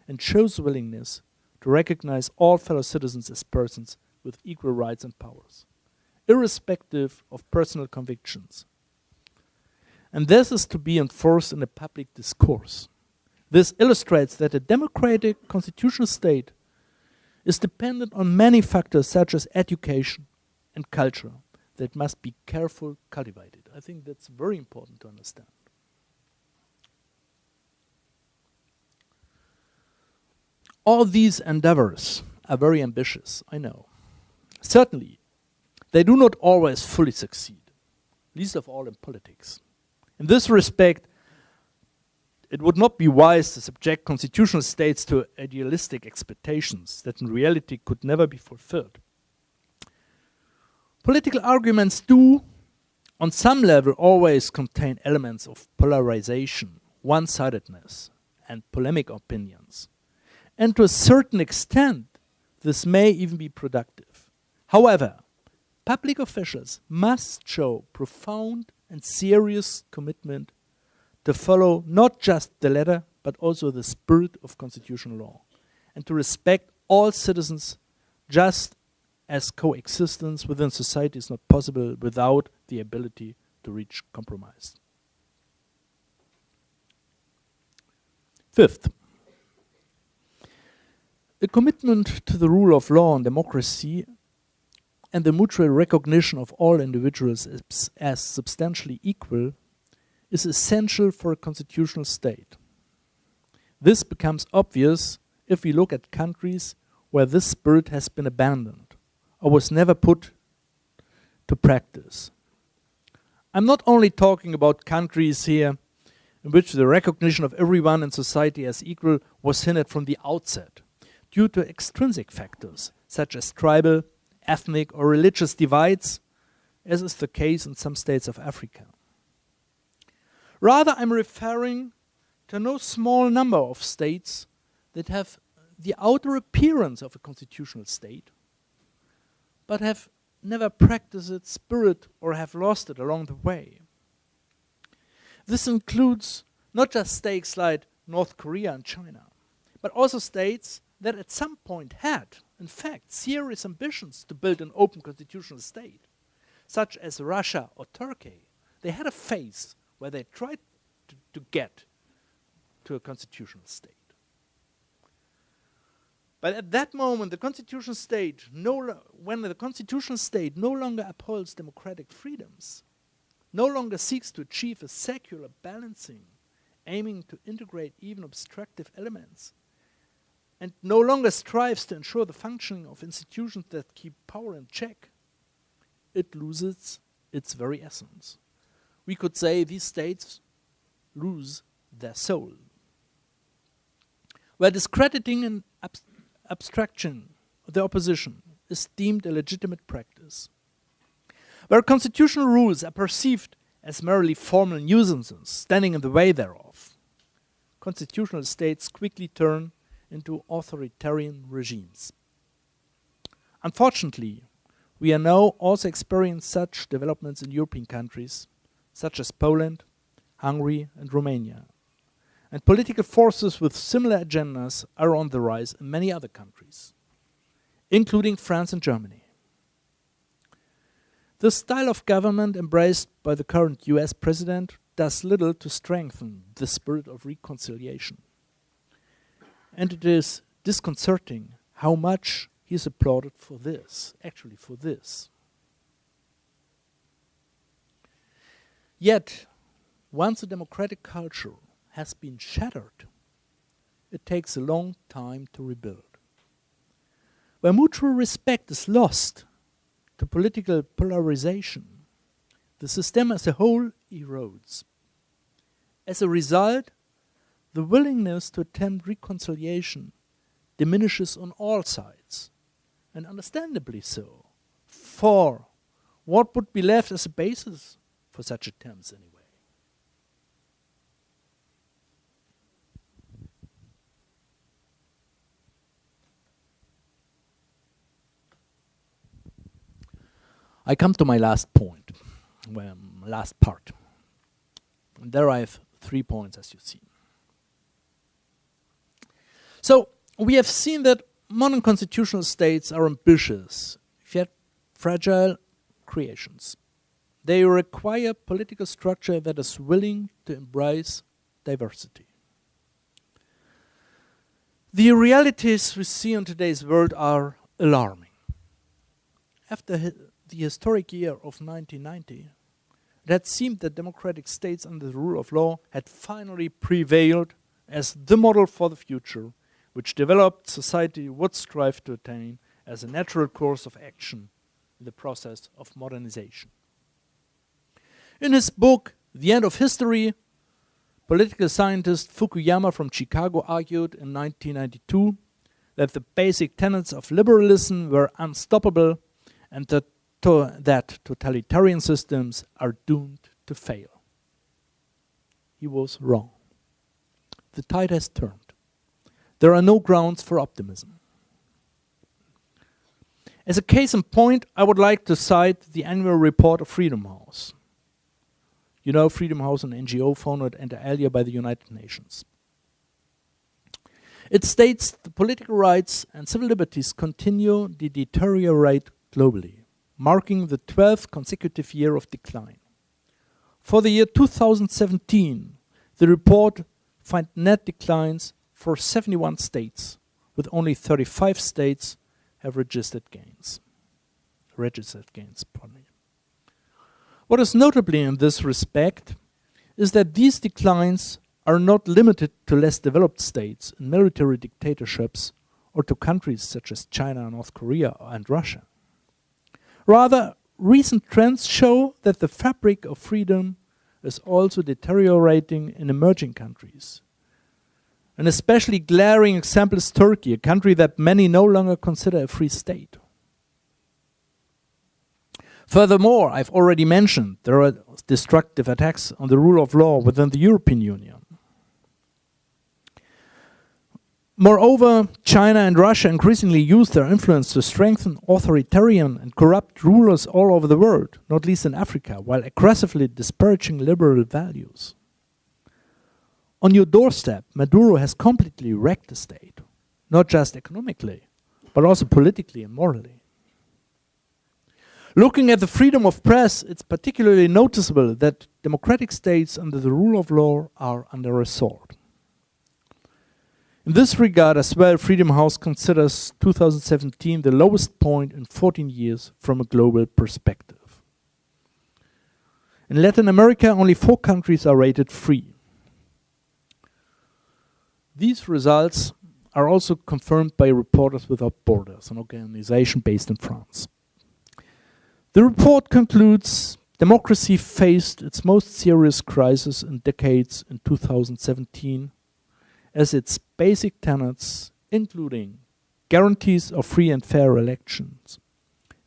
and shows willingness to recognize all fellow citizens as persons with equal rights and powers, irrespective of personal convictions. And this is to be enforced in the public discourse. This illustrates that a democratic constitutional state is dependent on many factors such as education and culture that must be carefully cultivated. I think that's very important to understand. All these endeavors are very ambitious, I know. Certainly, they do not always fully succeed, least of all in politics. In this respect, it would not be wise to subject constitutional states to idealistic expectations that in reality could never be fulfilled. Political arguments do, on some level, always contain elements of polarization, one-sidedness, and polemic opinions. And to a certain extent, this may even be productive. However, public officials must show profound and serious commitment to follow not just the letter, but also the spirit of constitutional law, and to respect all citizens just as coexistence within society is not possible without the ability to reach compromise. Fifth, a commitment to the rule of law and democracy and the mutual recognition of all individuals as substantially equal is essential for a constitutional state. This becomes obvious if we look at countries where this spirit has been abandoned or was never put to practice. I'm not only talking about countries here in which the recognition of everyone in society as equal was hindered from the outset due to extrinsic factors such as tribal, ethnic or religious divides, as is the case in some states of Africa. Rather, I'm referring to no small number of states that have the outer appearance of a constitutional state, but have never practiced its spirit or have lost it along the way. This includes not just states like North Korea and China, but also states that at some point had, in fact, serious ambitions to build an open constitutional state, such as Russia or Turkey. They had a phase where they tried to get to a constitutional state. But at that moment, the constitutional state, when the constitutional state no longer upholds democratic freedoms, no longer seeks to achieve a secular balancing, aiming to integrate even obstructive elements, and no longer strives to ensure the functioning of institutions that keep power in check, it loses its very essence. We could say these states lose their soul. Where discrediting and abstraction of the opposition is deemed a legitimate practice, where constitutional rules are perceived as merely formal nuisances standing in the way thereof, constitutional states quickly turn into authoritarian regimes. Unfortunately, we are now also experiencing such developments in European countries, such as Poland, Hungary, and Romania. And political forces with similar agendas are on the rise in many other countries, including France and Germany. The style of government embraced by the current US president does little to strengthen the spirit of reconciliation. And it is disconcerting how much he is applauded for this, actually for this. Yet, once a democratic culture has been shattered, it takes a long time to rebuild. Where mutual respect is lost to political polarization, the system as a whole erodes. As a result, the willingness to attempt reconciliation diminishes on all sides, and understandably so, for what would be left as a basis for such attempts anyway? I come to my last point, last part. And there I have 3 points, as you see. So, we have seen that modern constitutional states are ambitious, yet fragile creations. They require political structure that is willing to embrace diversity. The realities we see in today's world are alarming. After the historic year of 1990, it had seemed that democratic states under the rule of law had finally prevailed as the model for the future, which developed society would strive to attain as a natural course of action in the process of modernization. In his book, The End of History, political scientist Fukuyama from Chicago argued in 1992 that the basic tenets of liberalism were unstoppable and that totalitarian systems are doomed to fail. He was wrong. The tide has turned. There are no grounds for optimism. As a case in point, I would like to cite the annual report of Freedom House. You know Freedom House, an NGO founded inter alia by the United Nations. It states the political rights and civil liberties continue to deteriorate globally, marking the 12th consecutive year of decline. For the year 2017, the report finds net declines for 71 states, with only 35 states have registered gains. What is notable in this respect is that these declines are not limited to less developed states and military dictatorships or to countries such as China, North Korea, and Russia. Rather, recent trends show that the fabric of freedom is also deteriorating in emerging countries. An especially glaring example is Turkey, a country that many no longer consider a free state. Furthermore, I've already mentioned there are destructive attacks on the rule of law within the European Union. Moreover, China and Russia increasingly use their influence to strengthen authoritarian and corrupt rulers all over the world, not least in Africa, while aggressively disparaging liberal values. On your doorstep, Maduro has completely wrecked the state, not just economically, but also politically and morally. Looking at the freedom of press, it's particularly noticeable that democratic states under the rule of law are under assault. In this regard as well, Freedom House considers 2017 the lowest point in 14 years from a global perspective. In Latin America, only 4 countries are rated free. These results are also confirmed by Reporters Without Borders, an organization based in France. The report concludes democracy faced its most serious crisis in decades in 2017, as its basic tenets, including guarantees of free and fair elections,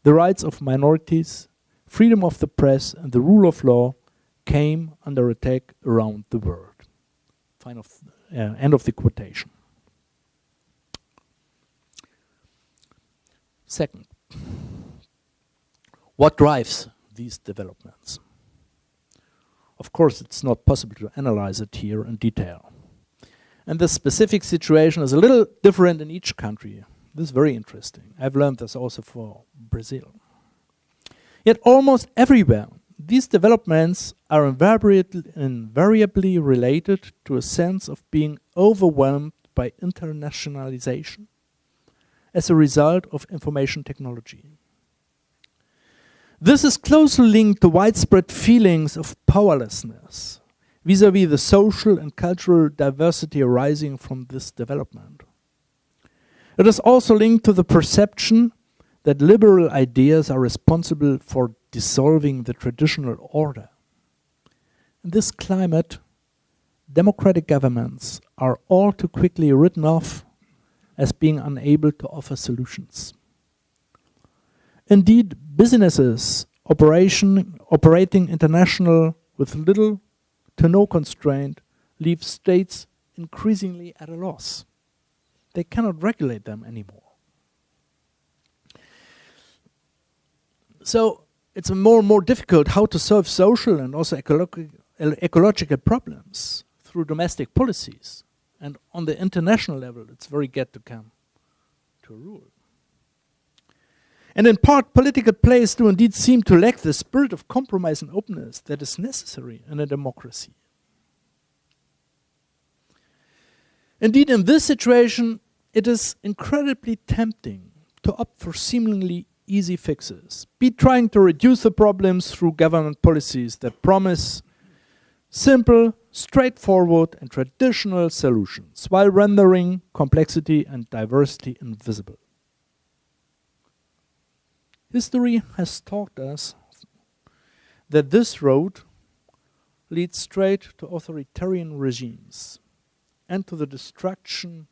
the rights of minorities, freedom of the press, and the rule of law, came under attack around the world. End of the quotation. Second, what drives these developments? Of course, it's not possible to analyze it here in detail. And the specific situation is a little different in each country. This is very interesting. I've learned this also for Brazil. Yet almost everywhere, these developments are invariably related to a sense of being overwhelmed by internationalization as a result of information technology. This is closely linked to widespread feelings of powerlessness vis-à-vis the social and cultural diversity arising from this development. It is also linked to the perception that liberal ideas are responsible for dissolving the traditional order. In this climate, democratic governments are all too quickly written off as being unable to offer solutions. Indeed, businesses operating international with little to no constraint leave states increasingly at a loss. They cannot regulate them anymore. So it's more and more difficult how to solve social and also ecological problems through domestic policies. And on the international level, it's very yet to come to a rule. And in part, political players do indeed seem to lack the spirit of compromise and openness that is necessary in a democracy. Indeed, in this situation, it is incredibly tempting to opt for seemingly easy fixes, be trying to reduce the problems through government policies that promise simple, straightforward, and traditional solutions, while rendering complexity and diversity invisible. History has taught us that this road leads straight to authoritarian regimes and to the destruction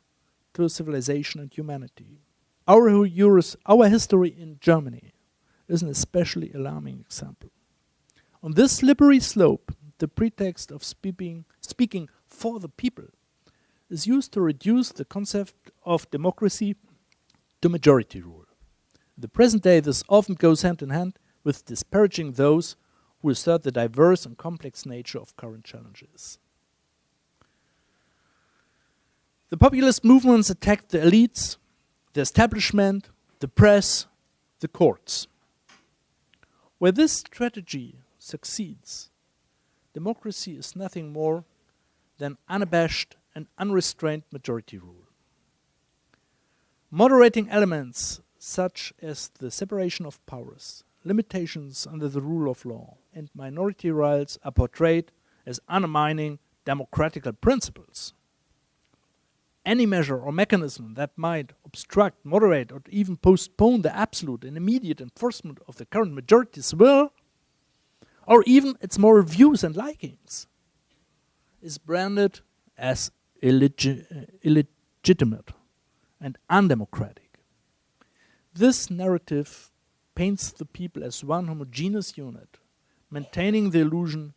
to civilization and humanity. Our history in Germany is an especially alarming example. On this slippery slope, the pretext of speaking for the people is used to reduce the concept of democracy to majority rule. In the present day, this often goes hand in hand with disparaging those who assert the diverse and complex nature of current challenges. The populist movements attacked the elites, the establishment, the press, the courts. Where this strategy succeeds, democracy is nothing more than unabashed and unrestrained majority rule. Moderating elements such as the separation of powers, limitations under the rule of law, and minority rights are portrayed as undermining democratical principles. Any measure or mechanism that might obstruct, moderate, or even postpone the absolute and immediate enforcement of the current majority's will, or even its moral views and likings, is branded as illegitimate and undemocratic. This narrative paints the people as one homogeneous unit, maintaining the illusion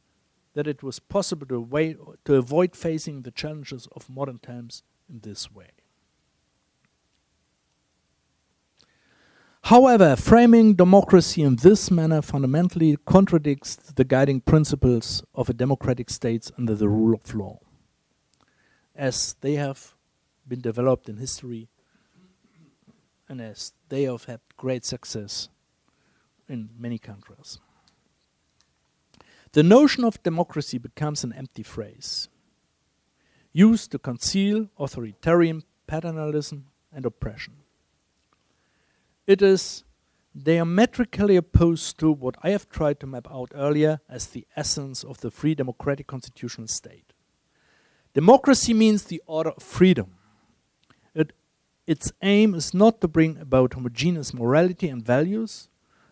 that it was possible to avoid facing the challenges of modern times in this way. However, framing democracy in this manner fundamentally contradicts the guiding principles of a democratic state under the rule of law, as they have been developed in history and as they have had great success in many countries. The notion of democracy becomes an empty phrase, used to conceal authoritarian paternalism and oppression. It is diametrically opposed to what I have tried to map out earlier as the essence of the free democratic constitutional state. Democracy means the order of freedom. It its aim is not to bring about homogeneous morality and values,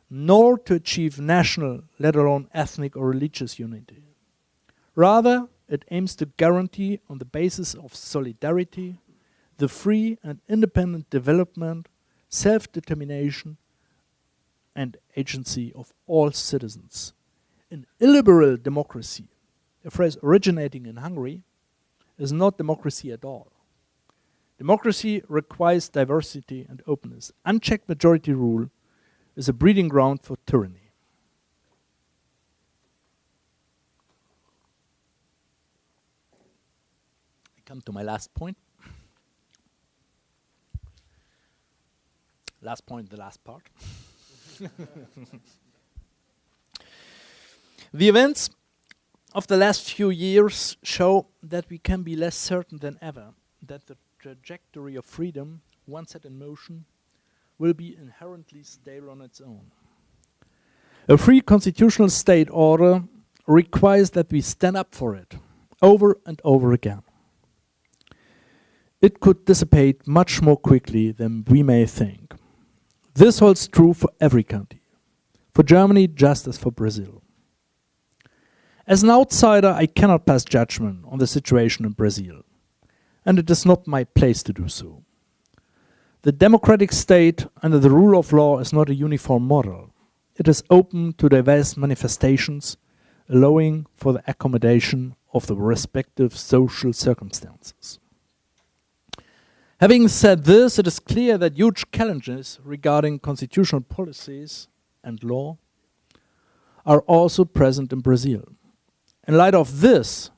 nor to achieve national, let alone ethnic or religious unity. Rather, it aims to guarantee, on the basis of solidarity, the free and independent development, self-determination, and agency of all citizens. An illiberal democracy, a phrase originating in Hungary, is not democracy at all. Democracy requires diversity and openness. Unchecked majority rule is a breeding ground for tyranny. I come to my last point. Last point, the last part. The events of the last few years show that we can be less certain than ever that the trajectory of freedom, once set in motion, will be inherently stable on its own. A free constitutional state order requires that we stand up for it, over and over again. It could dissipate much more quickly than we may think. This holds true for every country, for Germany just as for Brazil. As an outsider, I cannot pass judgment on the situation in Brazil, and it is not my place to do so. The democratic state under the rule of law is not a uniform model. It is open to diverse manifestations, allowing for the accommodation of the respective social circumstances. Having said this, it is clear that huge challenges regarding constitutional policies and law are also present in Brazil. In light of this,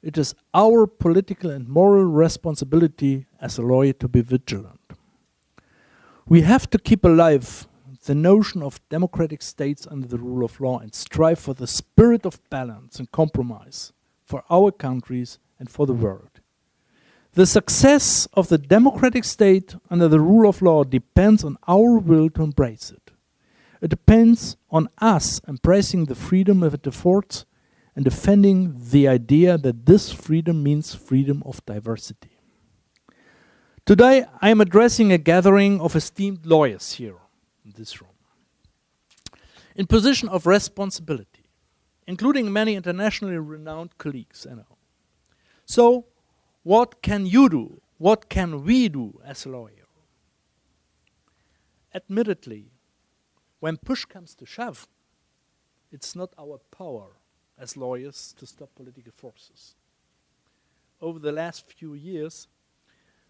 it is our political and moral responsibility as a lawyer to be vigilant. We have to keep alive the notion of democratic states under the rule of law and strive for the spirit of balance and compromise for our countries and for the world. The success of the democratic state under the rule of law depends on our will to embrace it. It depends on us embracing the freedom it affords and defending the idea that this freedom means freedom of diversity. Today, I am addressing a gathering of esteemed lawyers here in this room, in position of responsibility, including many internationally renowned colleagues I know. So, what can you do? What can we do as a lawyer? Admittedly, when push comes to shove, it's not our power as lawyers to stop political forces. Over the last few years,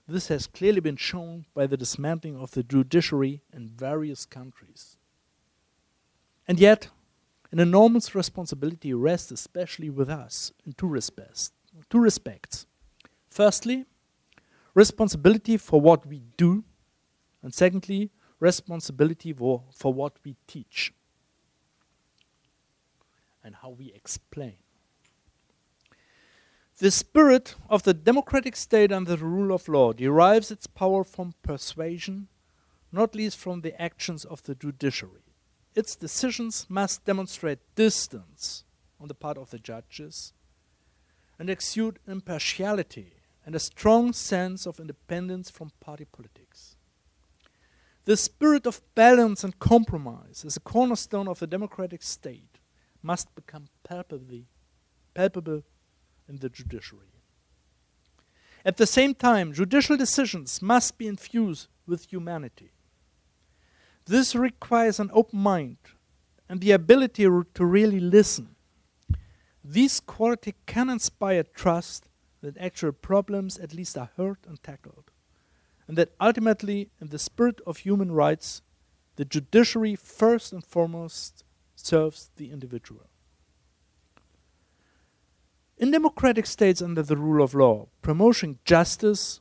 this has clearly been shown by the dismantling of the judiciary in various countries. And yet, an enormous responsibility rests especially with us in two respects. Firstly, responsibility for what we do, and secondly, responsibility for what we teach and how we explain. The spirit of the democratic state under the rule of law derives its power from persuasion, not least from the actions of the judiciary. Its decisions must demonstrate distance on the part of the judges and exude impartiality and a strong sense of independence from party politics. The spirit of balance and compromise as a cornerstone of the democratic state must become palpable in the judiciary. At the same time, judicial decisions must be infused with humanity. This requires an open mind and the ability to really listen. These qualities can inspire trust that actual problems at least are heard and tackled, and that ultimately, in the spirit of human rights, the judiciary first and foremost serves the individual. In democratic states under the rule of law, promoting justice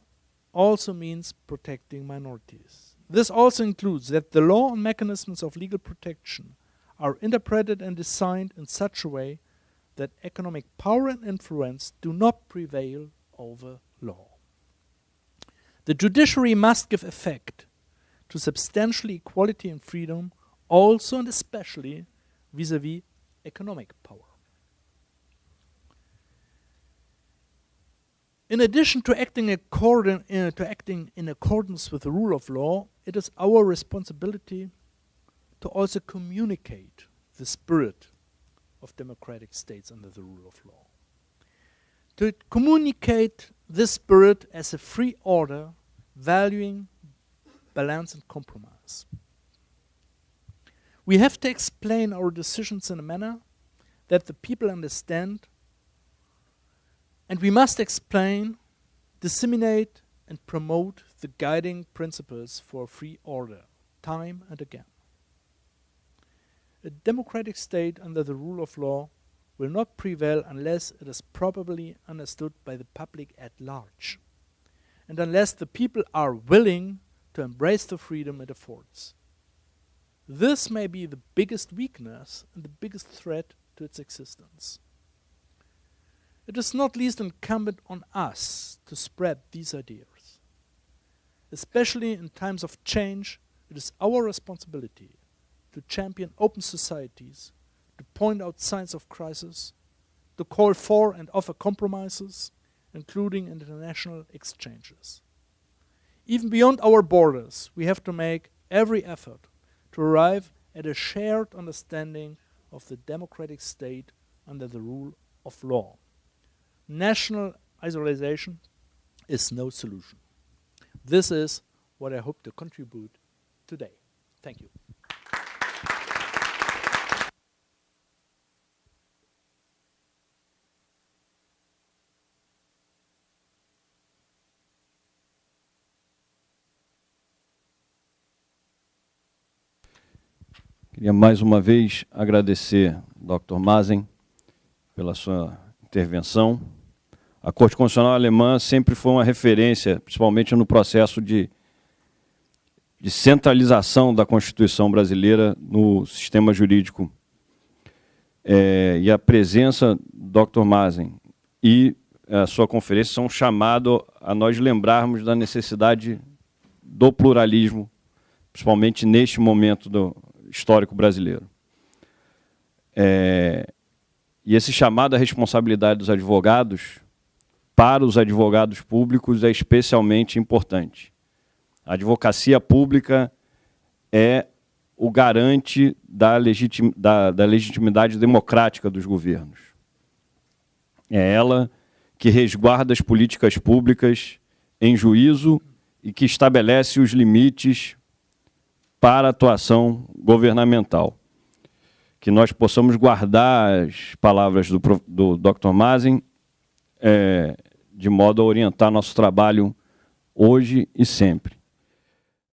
also means protecting minorities. This also includes that the law and mechanisms of legal protection are interpreted and designed in such a way that economic power and influence do not prevail over law. The judiciary must give effect to substantial equality and freedom, also and especially vis-à-vis economic power. In addition to acting in accordance with the rule of law, it is our responsibility to also communicate the spirit of democratic states under the rule of law. To communicate this spirit as a free order, valuing balance and compromise. We have to explain our decisions in a manner that the people understand, and we must explain, disseminate, and promote the guiding principles for free order, time and again. A democratic state under the rule of law will not prevail unless it is properly understood by the public at large, and unless the people are willing to embrace the freedom it affords. This may be the biggest weakness and the biggest threat to its existence. It is not least incumbent on us to spread these ideas. Especially in times of change, it is our responsibility to champion open societies, to point out signs of crisis, to call for and offer compromises, including international exchanges. Even beyond our borders, we have to make every effort to arrive at a shared understanding of the democratic state under the rule of law. National isolation is no solution. This is what I hope to contribute today. Thank you. Queria mais uma vez agradecer ao Dr. Maaßen pela sua intervenção. A Corte Constitucional Alemã sempre foi uma referência, principalmente no processo de centralização da Constituição brasileira no sistema jurídico. E a presença do Dr. Maaßen e a sua conferência são um chamado a nós lembrarmos da necessidade do pluralismo, principalmente neste momento histórico brasileiro. E esse chamado à responsabilidade dos advogados, para os advogados públicos, é especialmente importante. A advocacia pública é o garante da legitimidade democrática dos governos. É ela que resguarda as políticas públicas em juízo e que estabelece os limites para a atuação governamental. Que nós possamos guardar as palavras do Dr. Maaßen de modo a orientar nosso trabalho hoje e sempre.